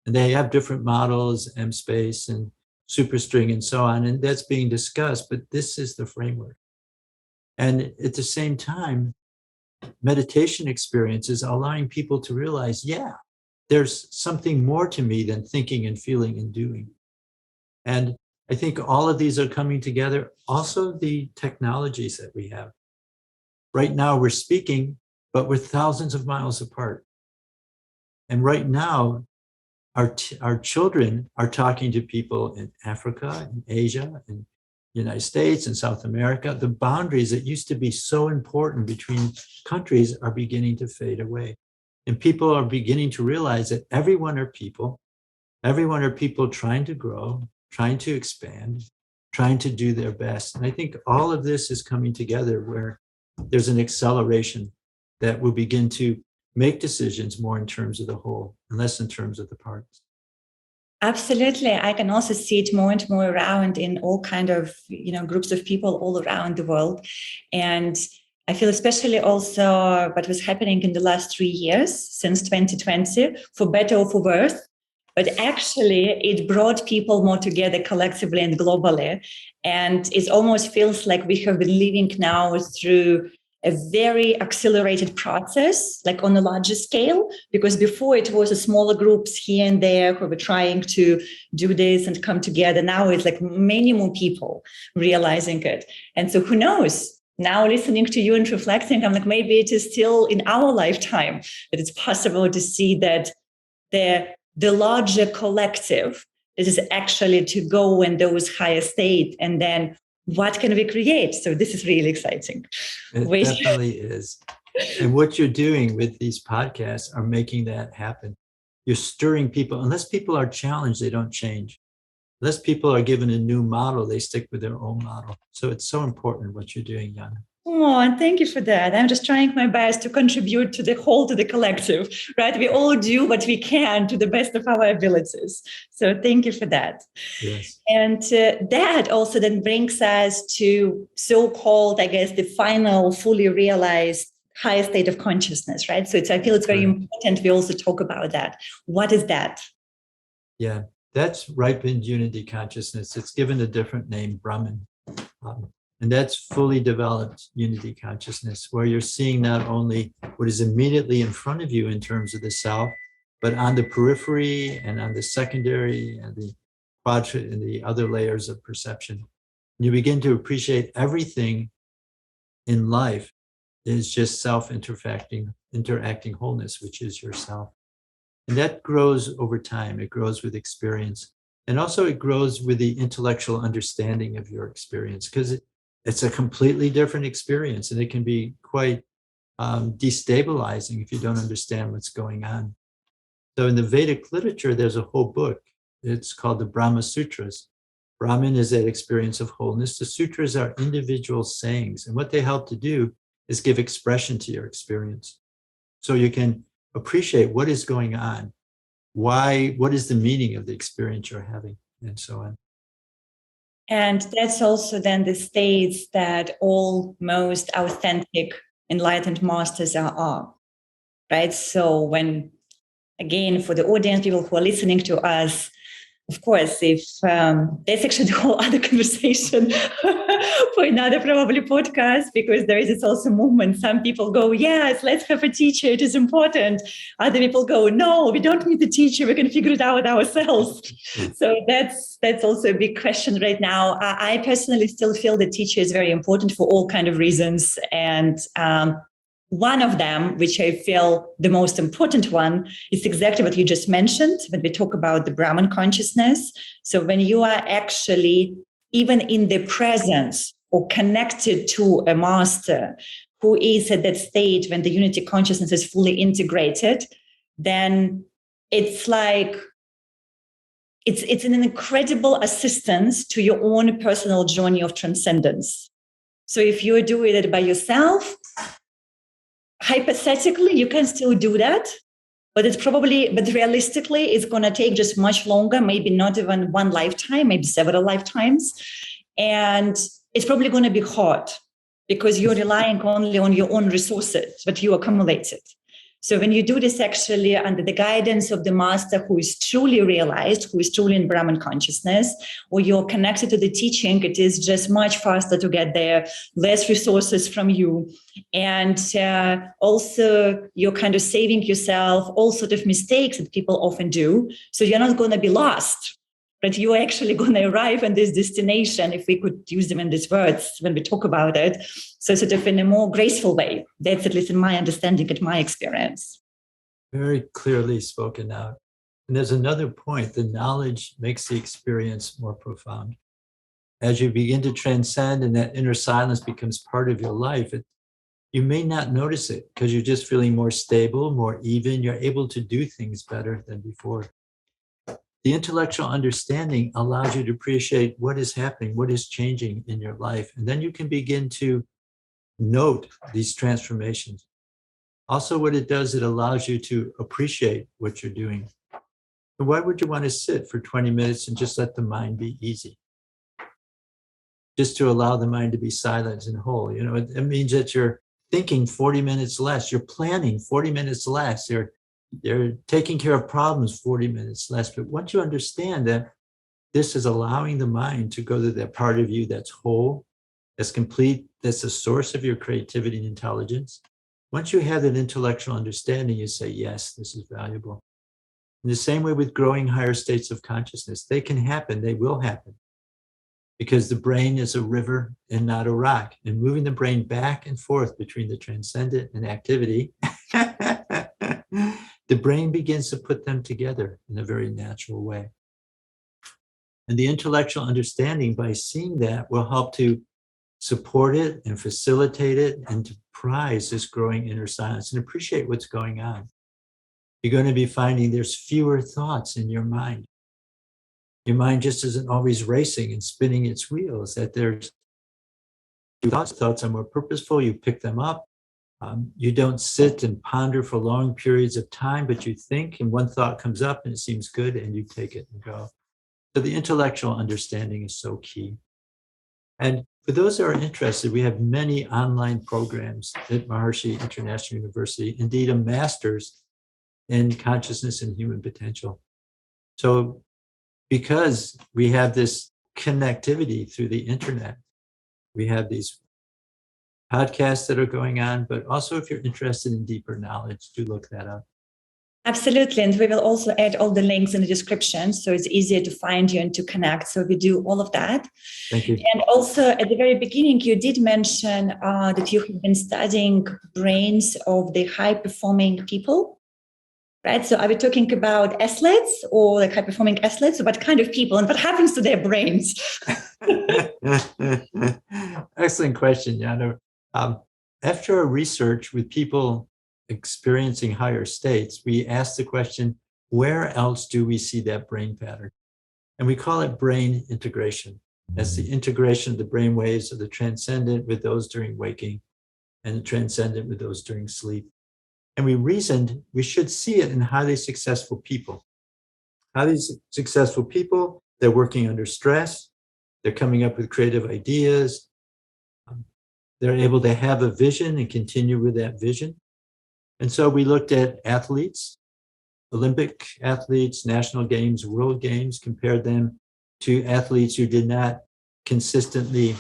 And they have different models, M-space and superstring and so on, and that's being discussed, but this is the framework. And at the same time, meditation experiences are allowing people to realize, yeah, there's something more to me than thinking and feeling and doing. And I think all of these are coming together. Also, the technologies that we have. Right now, we're speaking, but we're thousands of miles apart. And right now, our children are talking to people in Africa, in Asia, in the United States, and South America. The boundaries that used to be so important between countries are beginning to fade away. And people are beginning to realize that everyone are people. Everyone are people trying to grow, trying to expand, trying to do their best. And I think all of this is coming together where there's an acceleration that will begin to make decisions more in terms of the whole and less in terms of the parts. Absolutely. I can also see it more and more around in all kind of, groups of people all around the world. And I feel especially also what was happening in the last 3 years since 2020, for better or for worse. But actually, it brought people more together collectively and globally. And it almost feels like we have been living now through a very accelerated process, like on a larger scale, because before it was a smaller groups here and there who were trying to do this and come together. Now it's like many more people realizing it. And so who knows? Now listening to you and reflecting, I'm like, maybe it is still in our lifetime that it's possible to see that the larger collective, this is actually to go in those higher state, and then what can we create? So this is really exciting. It definitely is. And what you're doing with these podcasts are making that happen. You're stirring people. Unless people are challenged, they don't change. Unless people are given a new model, they stick with their own model. So it's so important what you're doing, Yana. Oh, and thank you for that. I'm just trying my best to contribute to the whole, to the collective, right? We all do what we can to the best of our abilities. So thank you for that. Yes. And that also then brings us to so-called, I guess, the final fully realized higher state of consciousness, right? So I feel it's very important we also talk about that. What is that? Yeah, that's ripened unity consciousness. It's given a different name, Brahman. And that's fully developed unity consciousness, where you're seeing not only what is immediately in front of you in terms of the self, but on the periphery and on the secondary and the quadrant and the other layers of perception. You begin to appreciate everything in life is just self-interacting wholeness, which is yourself. And that grows over time. It grows with experience. And also it grows with the intellectual understanding of your experience, because it's a completely different experience, and it can be quite destabilizing if you don't understand what's going on. So in the Vedic literature, there's a whole book. It's called the Brahma Sutras. Brahman is that experience of wholeness. The sutras are individual sayings, and what they help to do is give expression to your experience. So you can appreciate what is going on, what is the meaning of the experience you're having, and so on. And that's also then the states that all most authentic enlightened masters are, right? So when, again, for the audience, people who are listening to us, of course, if that's actually the whole other conversation for another probably podcast, because there is this also movement. Some people go, yes, let's have a teacher. It is important. Other people go, no, we don't need the teacher. We can figure it out ourselves. So that's also a big question right now. I personally still feel the teacher is very important for all kind of reasons. And one of them, which I feel the most important one, is exactly what you just mentioned when we talk about the Brahman consciousness. So when you are actually even in the presence or connected to a master who is at that state when the unity consciousness is fully integrated, then it's like it's an incredible assistance to your own personal journey of transcendence. So if you're doing it by yourself, hypothetically, you can still do that, but realistically, it's going to take just much longer, maybe not even one lifetime, maybe several lifetimes. And it's probably going to be hard because you're relying only on your own resources, but you accumulated. So when you do this actually under the guidance of the master who is truly realized, who is truly in Brahman consciousness, or you're connected to the teaching, it is just much faster to get there, less resources from you. And also you're kind of saving yourself all sort of mistakes that people often do. So you're not going to be lost, but you're actually going to arrive at this destination, if we could use them in these words when we talk about it. So sort of in a more graceful way. That's at least in my understanding and my experience. Very clearly spoken out. And there's another point. The knowledge makes the experience more profound. As you begin to transcend and that inner silence becomes part of your life, you may not notice it because you're just feeling more stable, more even. You're able to do things better than before. The intellectual understanding allows you to appreciate what is happening, what is changing in your life. And then you can begin to note these transformations. Also, what it does, it allows you to appreciate what you're doing. And why would you want to sit for 20 minutes and just let the mind be easy? Just to allow the mind to be silent and whole. You know, it means that you're thinking 40 minutes less. You're planning 40 minutes less. You're taking care of problems 40 minutes less. But once you understand that this is allowing the mind to go to that part of you that's whole, that's complete, that's the source of your creativity and intelligence. Once you have that intellectual understanding, you say, yes, this is valuable. In the same way with growing higher states of consciousness, they can happen, they will happen. Because the brain is a river and not a rock. And moving the brain back and forth between the transcendent and activity, the brain begins to put them together in a very natural way. And the intellectual understanding, by seeing that, will help to support it and facilitate it and to prize this growing inner silence and appreciate what's going on. You're going to be finding there's fewer thoughts in your mind. Your mind just isn't always racing and spinning its wheels, that there's thoughts are more purposeful, you pick them up. You don't sit and ponder for long periods of time, but you think, and one thought comes up and it seems good, and you take it and go. So the intellectual understanding is so key. And for those that are interested, we have many online programs at Maharishi International University, indeed a master's in consciousness and human potential. So because we have this connectivity through the internet, we have these podcasts that are going on, but also if you're interested in deeper knowledge, do look that up. Absolutely. And we will also add all the links in the description, so it's easier to find you and to connect. So we do all of that. Thank you. And also at the very beginning, you did mention that you have been studying brains of the high-performing people, right? So are we talking about athletes or like high-performing athletes? What kind of people and what happens to their brains? Excellent question, Yana. After our research with people experiencing higher states, we asked the question, where else do we see that brain pattern? And we call it brain integration. That's the integration of the brain waves of the transcendent with those during waking and the transcendent with those during sleep. And we reasoned we should see it in highly successful people. Highly successful people, they're working under stress, they're coming up with creative ideas, they're able to have a vision and continue with that vision. And so we looked at athletes, Olympic athletes, national games, world games, compared them to athletes who did not consistently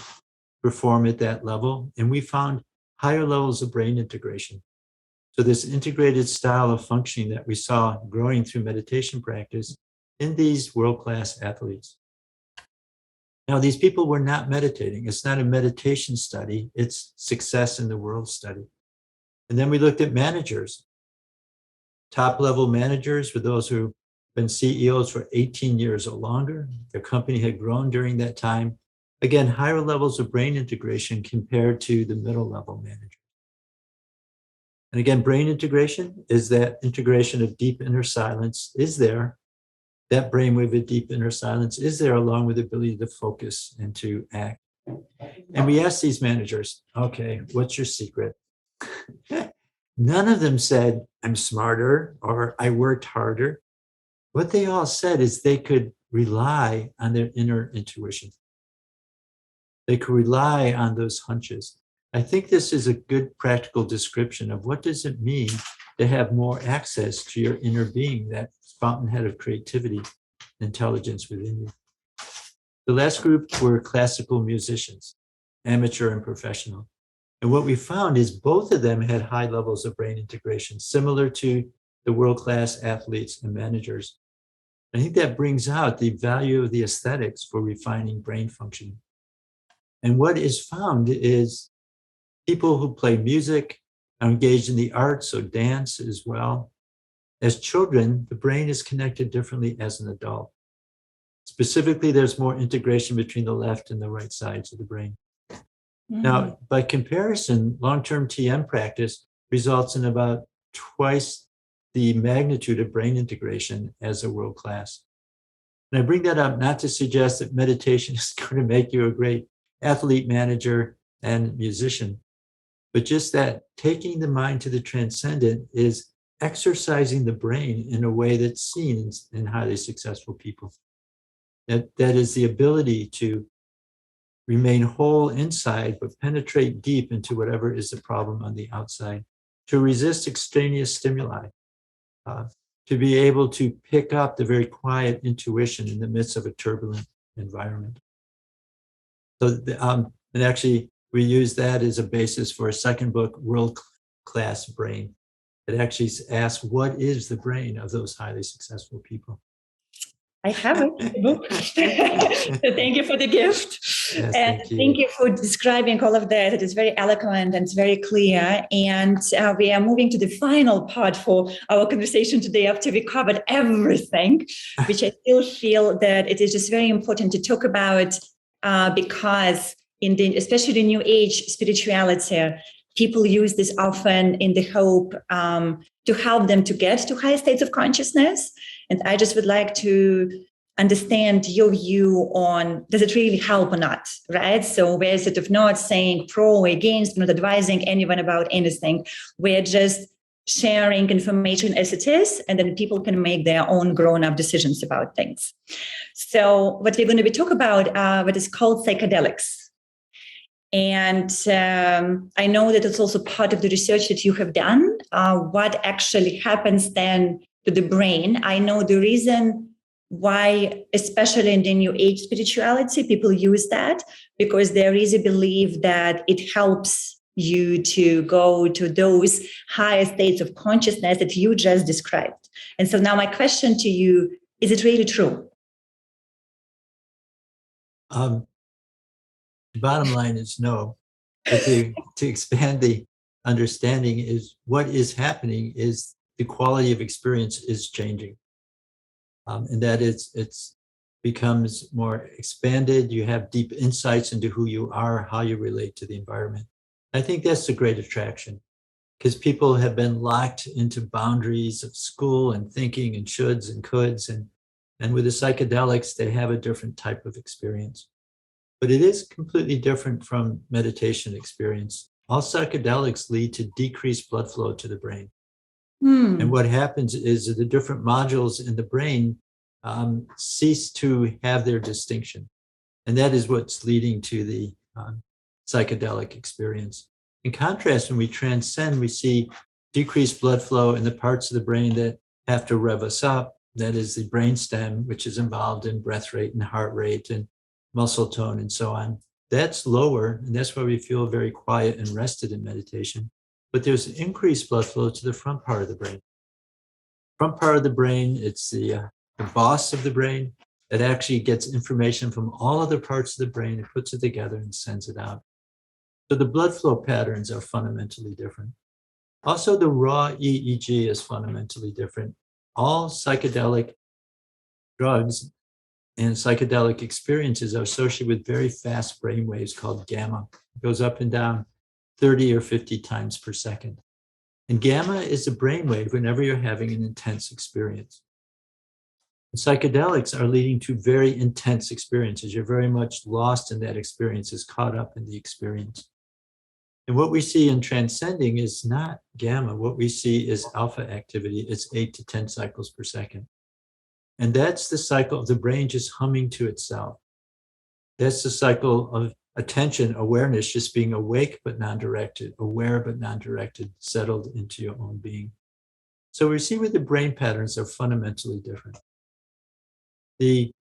perform at that level. And we found higher levels of brain integration. So this integrated style of functioning that we saw growing through meditation practice in these world-class athletes. Now, these people were not meditating. It's not a meditation study. It's success in the world study. And then we looked at managers, top-level managers, with those who've been CEOs for 18 years or longer. Their company had grown during that time. Again, higher levels of brain integration compared to the middle-level managers. And again, brain integration is that integration of deep inner silence is there. That brainwave of deep inner silence is there, along with the ability to focus and to act. And we asked these managers, okay, what's your secret? None of them said, I'm smarter or I worked harder. What they all said is they could rely on their inner intuition. They could rely on those hunches. I think this is a good practical description of what does it mean to have more access to your inner being, that fountainhead of creativity, intelligence within you. The last group were classical musicians, amateur and professional. And what we found is both of them had high levels of brain integration, similar to the world-class athletes and managers. I think that brings out the value of the aesthetics for refining brain function. And what is found is people who play music are engaged in the arts, so dance as well. As children, the brain is connected differently as an adult. Specifically, there's more integration between the left and the right sides of the brain. Now, by comparison, long-term TM practice results in about twice the magnitude of brain integration as a world class. And I bring that up not to suggest that meditation is going to make you a great athlete, manager, and musician. But just that taking the mind to the transcendent is exercising the brain in a way that's seen in highly successful people. That is the ability to remain whole inside, but penetrate deep into whatever is the problem on the outside, to resist extraneous stimuli, to be able to pick up the very quiet intuition in the midst of a turbulent environment. So, and actually, we use that as a basis for a second book, World Class Brain. It actually asks, what is the brain of those highly successful people? I have it, the book. So thank you for the gift. Yes, and thank you for describing all of that. It is very eloquent and it's very clear. And we are moving to the final part for our conversation today after we covered everything, which I still feel that it is just very important to talk about because especially the New Age spirituality, people use this often in the hope to help them to get to higher states of consciousness. And I just would like to understand your view on, does it really help or not, right? So we're sort of not saying pro or against, not advising anyone about anything. We're just sharing information as it is, and then people can make their own grown-up decisions about things. So what we're going to be talking about, what is called psychedelics. And I know that it's also part of the research that you have done, what actually happens then to the brain. I know the reason why, especially in the New Age spirituality, people use that, because there is a belief that it helps you to go to those higher states of consciousness that you just described. And so now my question to you, is it really true? The bottom line is no. But to expand the understanding is what is happening is the quality of experience is changing. And that it's becomes more expanded. You have deep insights into who you are, how you relate to the environment. I think that's the great attraction, because people have been locked into boundaries of school and thinking and shoulds and coulds. And with the psychedelics, they have a different type of experience. But it is completely different from meditation experience. All psychedelics lead to decreased blood flow to the brain. And what happens is that the different modules in the brain cease to have their distinction. And that is what's leading to the psychedelic experience. In contrast, when we transcend, we see decreased blood flow in the parts of the brain that have to rev us up. That is the brainstem, which is involved in breath rate and heart rate and muscle tone and so on. That's lower, and that's why we feel very quiet and rested in meditation. But there's increased blood flow to the front part of the brain. Front part of the brain, it's the boss of the brain that actually gets information from all other parts of the brain and puts it together and sends it out. So the blood flow patterns are fundamentally different. Also, the raw EEG is fundamentally different. All psychedelic drugs and psychedelic experiences are associated with very fast brain waves called gamma. It goes up and down 30 or 50 times per second. And gamma is a brainwave whenever you're having an intense experience. And psychedelics are leading to very intense experiences. You're very much lost in that experience, is caught up in the experience. And what we see in transcending is not gamma. What we see is alpha activity. It's 8 to 10 cycles per second. And that's the cycle of the brain just humming to itself. That's the cycle of attention, awareness, just being awake but non-directed, aware but non-directed, settled into your own being. So we see where the brain patterns are fundamentally different. The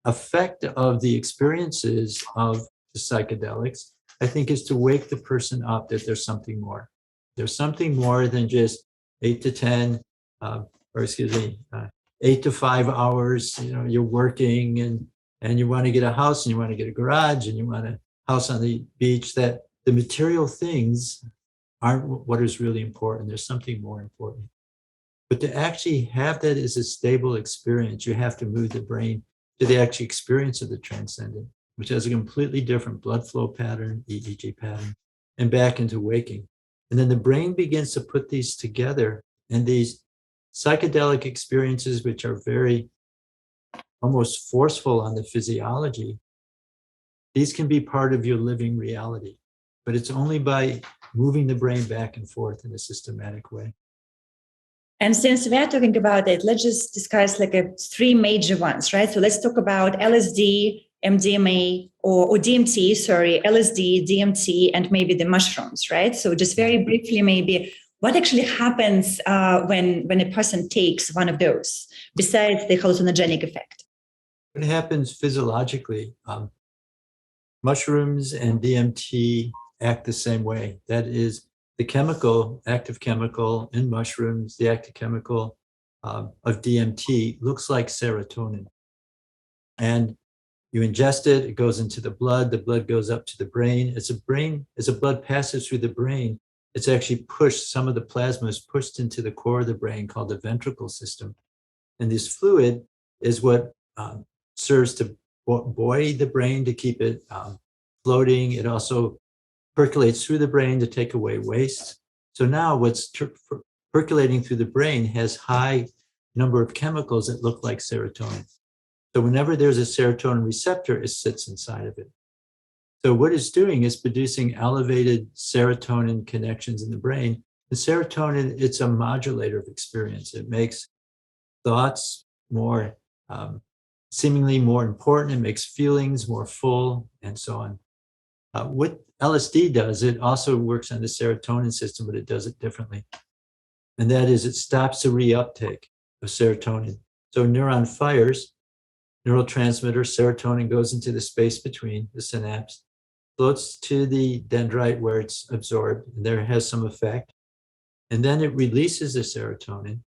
effect of the experiences of the psychedelics, I think, is to wake the person up that there's something more. There's something more than just 8 to 10, 8 to 5 hours, you're working and you want to get a house and you want to get a garage and you want a house on the beach, that the material things aren't what is really important. There's something more important. But to actually have that as a stable experience, you have to move the brain to the actual experience of the transcendent, which has a completely different blood flow pattern, EEG pattern, and back into waking. And then the brain begins to put these together, and these psychedelic experiences, which are very almost forceful on the physiology, these can be part of your living reality. but it's only by moving the brain back and forth in a systematic way. And since we are talking about it, let's just discuss like three major ones, right? So let's talk about LSD, MDMA, or DMT, sorry, LSD, DMT, and maybe the mushrooms, right? So just very briefly, maybe what actually happens when a person takes one of those, besides the hallucinogenic effect? What happens physiologically? Mushrooms and DMT act the same way. That is, the chemical, active chemical in mushrooms, the active chemical of DMT looks like serotonin. And you ingest it, it goes into the blood goes up to the brain. As the blood passes through the brain, it's actually pushed, some of the plasma is pushed into the core of the brain called the ventricle system. And this fluid is what serves to buoy the brain, to keep it floating. It also percolates through the brain to take away waste. So now what's percolating through the brain has high number of chemicals that look like serotonin. So whenever there's a serotonin receptor, it sits inside of it. So what it's doing is producing elevated serotonin connections in the brain. The serotonin, it's a modulator of experience. It makes thoughts more, seemingly more important. It makes feelings more full, and so on. What LSD does, it also works on the serotonin system, but it does it differently. And that is, it stops the reuptake of serotonin. So neuron fires, neurotransmitter, serotonin goes into the space between the synapse, floats to the dendrite where it's absorbed, and there it has some effect. And then it releases the serotonin,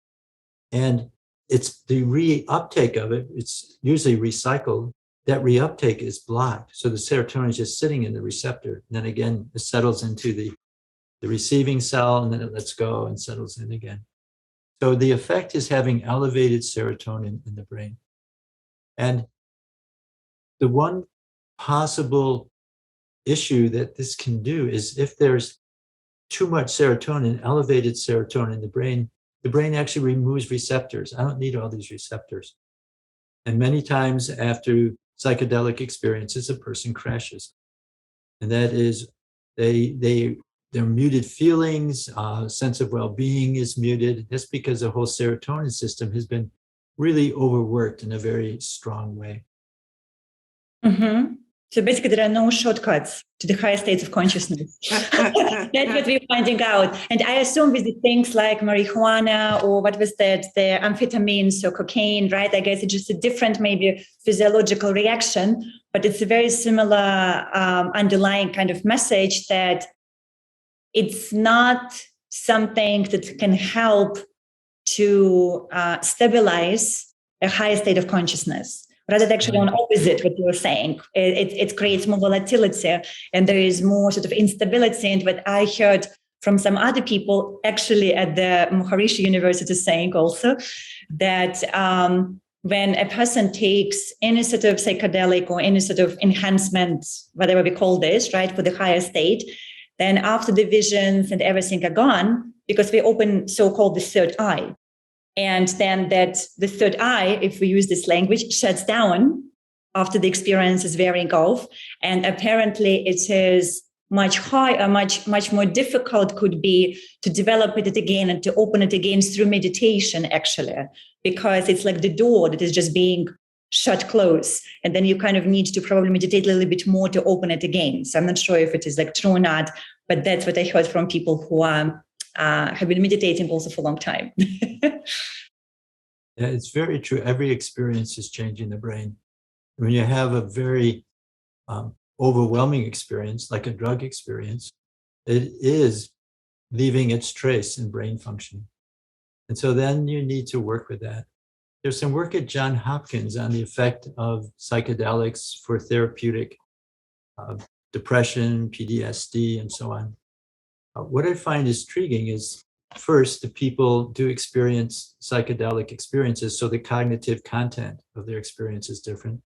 and it's the reuptake of it, it's usually recycled. That reuptake is blocked. So the serotonin is just sitting in the receptor. And then again, it settles into the receiving cell, and then it lets go and settles in again. So the effect is having elevated serotonin in the brain. And the one possible issue that this can do is if there's too much serotonin, elevated serotonin in the brain actually removes receptors. I don't need all these receptors. And many times after psychedelic experiences, a person crashes. And that is, their muted feelings, sense of well-being is muted. That's because the whole serotonin system has been really overworked in a very strong way. Mm-hmm. So basically, there are no shortcuts to the higher states of consciousness. That's what we're finding out. And I assume with the things like marijuana, or what was that, the amphetamines or cocaine, right? I guess it's just a different, maybe physiological reaction, but it's a very similar underlying kind of message that it's not something that can help to stabilize a higher state of consciousness. Rather than actually on opposite what you were saying, it creates more volatility, and there is more sort of instability. And what I heard from some other people actually at the Maharishi University saying also that when a person takes any sort of psychedelic or any sort of enhancement, whatever we call this, right, for the higher state, then after the visions and everything are gone, because we open so-called the third eye. And then that the third eye, if we use this language, shuts down after the experience is wearing off. And apparently it is much higher, much more difficult could be to develop it again and to open it again through meditation, actually, because it's like the door that is just being shut close. And then you kind of need to probably meditate a little bit more to open it again. So I'm not sure if it is like true or not, but that's what I heard from people who have been meditating also for a long time. Yeah, it's very true. Every experience is changing the brain. When you have a very overwhelming experience, like a drug experience, it is leaving its trace in brain function. And so then you need to work with that. There's some work at Johns Hopkins on the effect of psychedelics for therapeutic depression, PTSD, and so on. What I find intriguing is, first, the people do experience psychedelic experiences, so the cognitive content of their experience is different.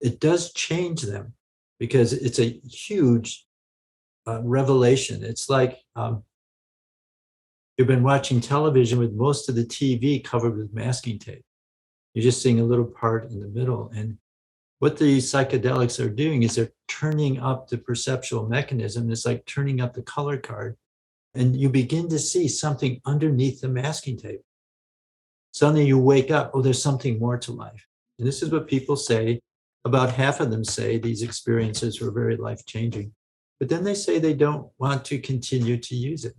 It does change them because it's a huge revelation. It's like you've been watching television with most of the TV covered with masking tape. You're just seeing a little part in the middle. And what the psychedelics are doing is they're turning up the perceptual mechanism. It's like turning up the color card. And you begin to see something underneath the masking tape. Suddenly you wake up, oh, there's something more to life. And this is what people say. About half of them say these experiences were very life-changing. But then they say they don't want to continue to use it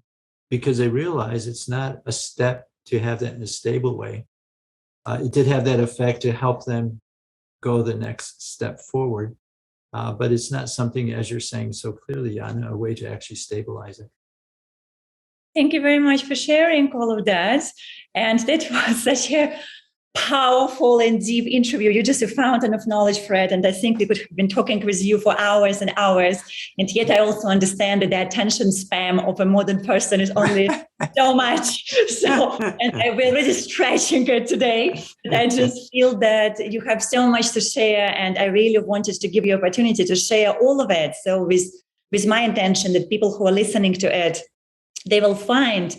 because they realize it's not a step to have that in a stable way. It did have that effect to help them go the next step forward. But it's not something, as you're saying so clearly, Yana, a way to actually stabilize it. Thank you very much for sharing all of that. And that was such a powerful and deep interview. You're just a fountain of knowledge, Fred. And I think we could have been talking with you for hours and hours. And yet I also understand that the attention span of a modern person is only so much. So, and we're really stretching it today. And I just feel that you have so much to share. And I really wanted to give you opportunity to share all of it. So with my intention that people who are listening to it, they will find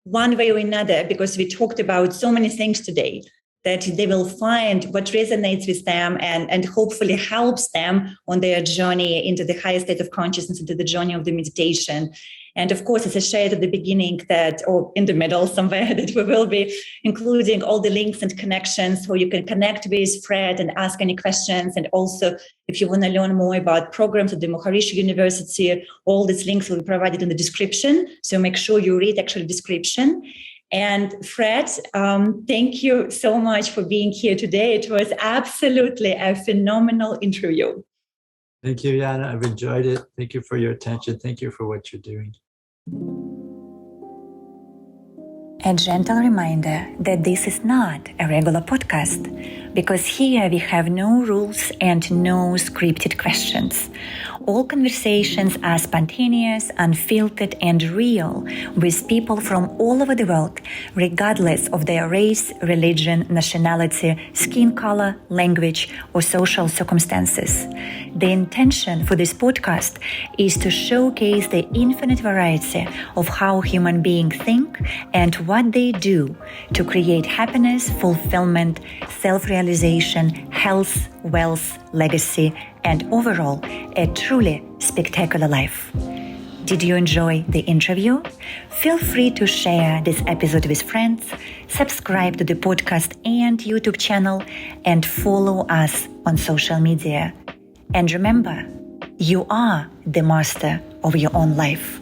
one way or another, because we talked about so many things today, that they will find what resonates with them and hopefully helps them on their journey into the higher state of consciousness, into the journey of the meditation. And of course, as I shared at the beginning that, or in the middle somewhere, that we will be including all the links and connections so you can connect with Fred and ask any questions. And also, if you want to learn more about programs at the Maharishi University, all these links will be provided in the description. So make sure you read actual description. And Fred, thank you so much for being here today. It was absolutely a phenomenal interview. Thank you, Yana. I've enjoyed it. Thank you for your attention. Thank you for what you're doing. A gentle reminder that this is not a regular podcast, because here we have no rules and no scripted questions. All conversations are spontaneous, unfiltered, and real, with people from all over the world, regardless of their race, religion, nationality, skin color, language, or social circumstances. The intention for this podcast is to showcase the infinite variety of how human beings think and what they do to create happiness, fulfillment, self-realization, health, wealth, legacy, and overall, a truly spectacular life. Did you enjoy the interview? Feel free to share this episode with friends, subscribe to the podcast and YouTube channel, and follow us on social media. And remember, you are the master of your own life.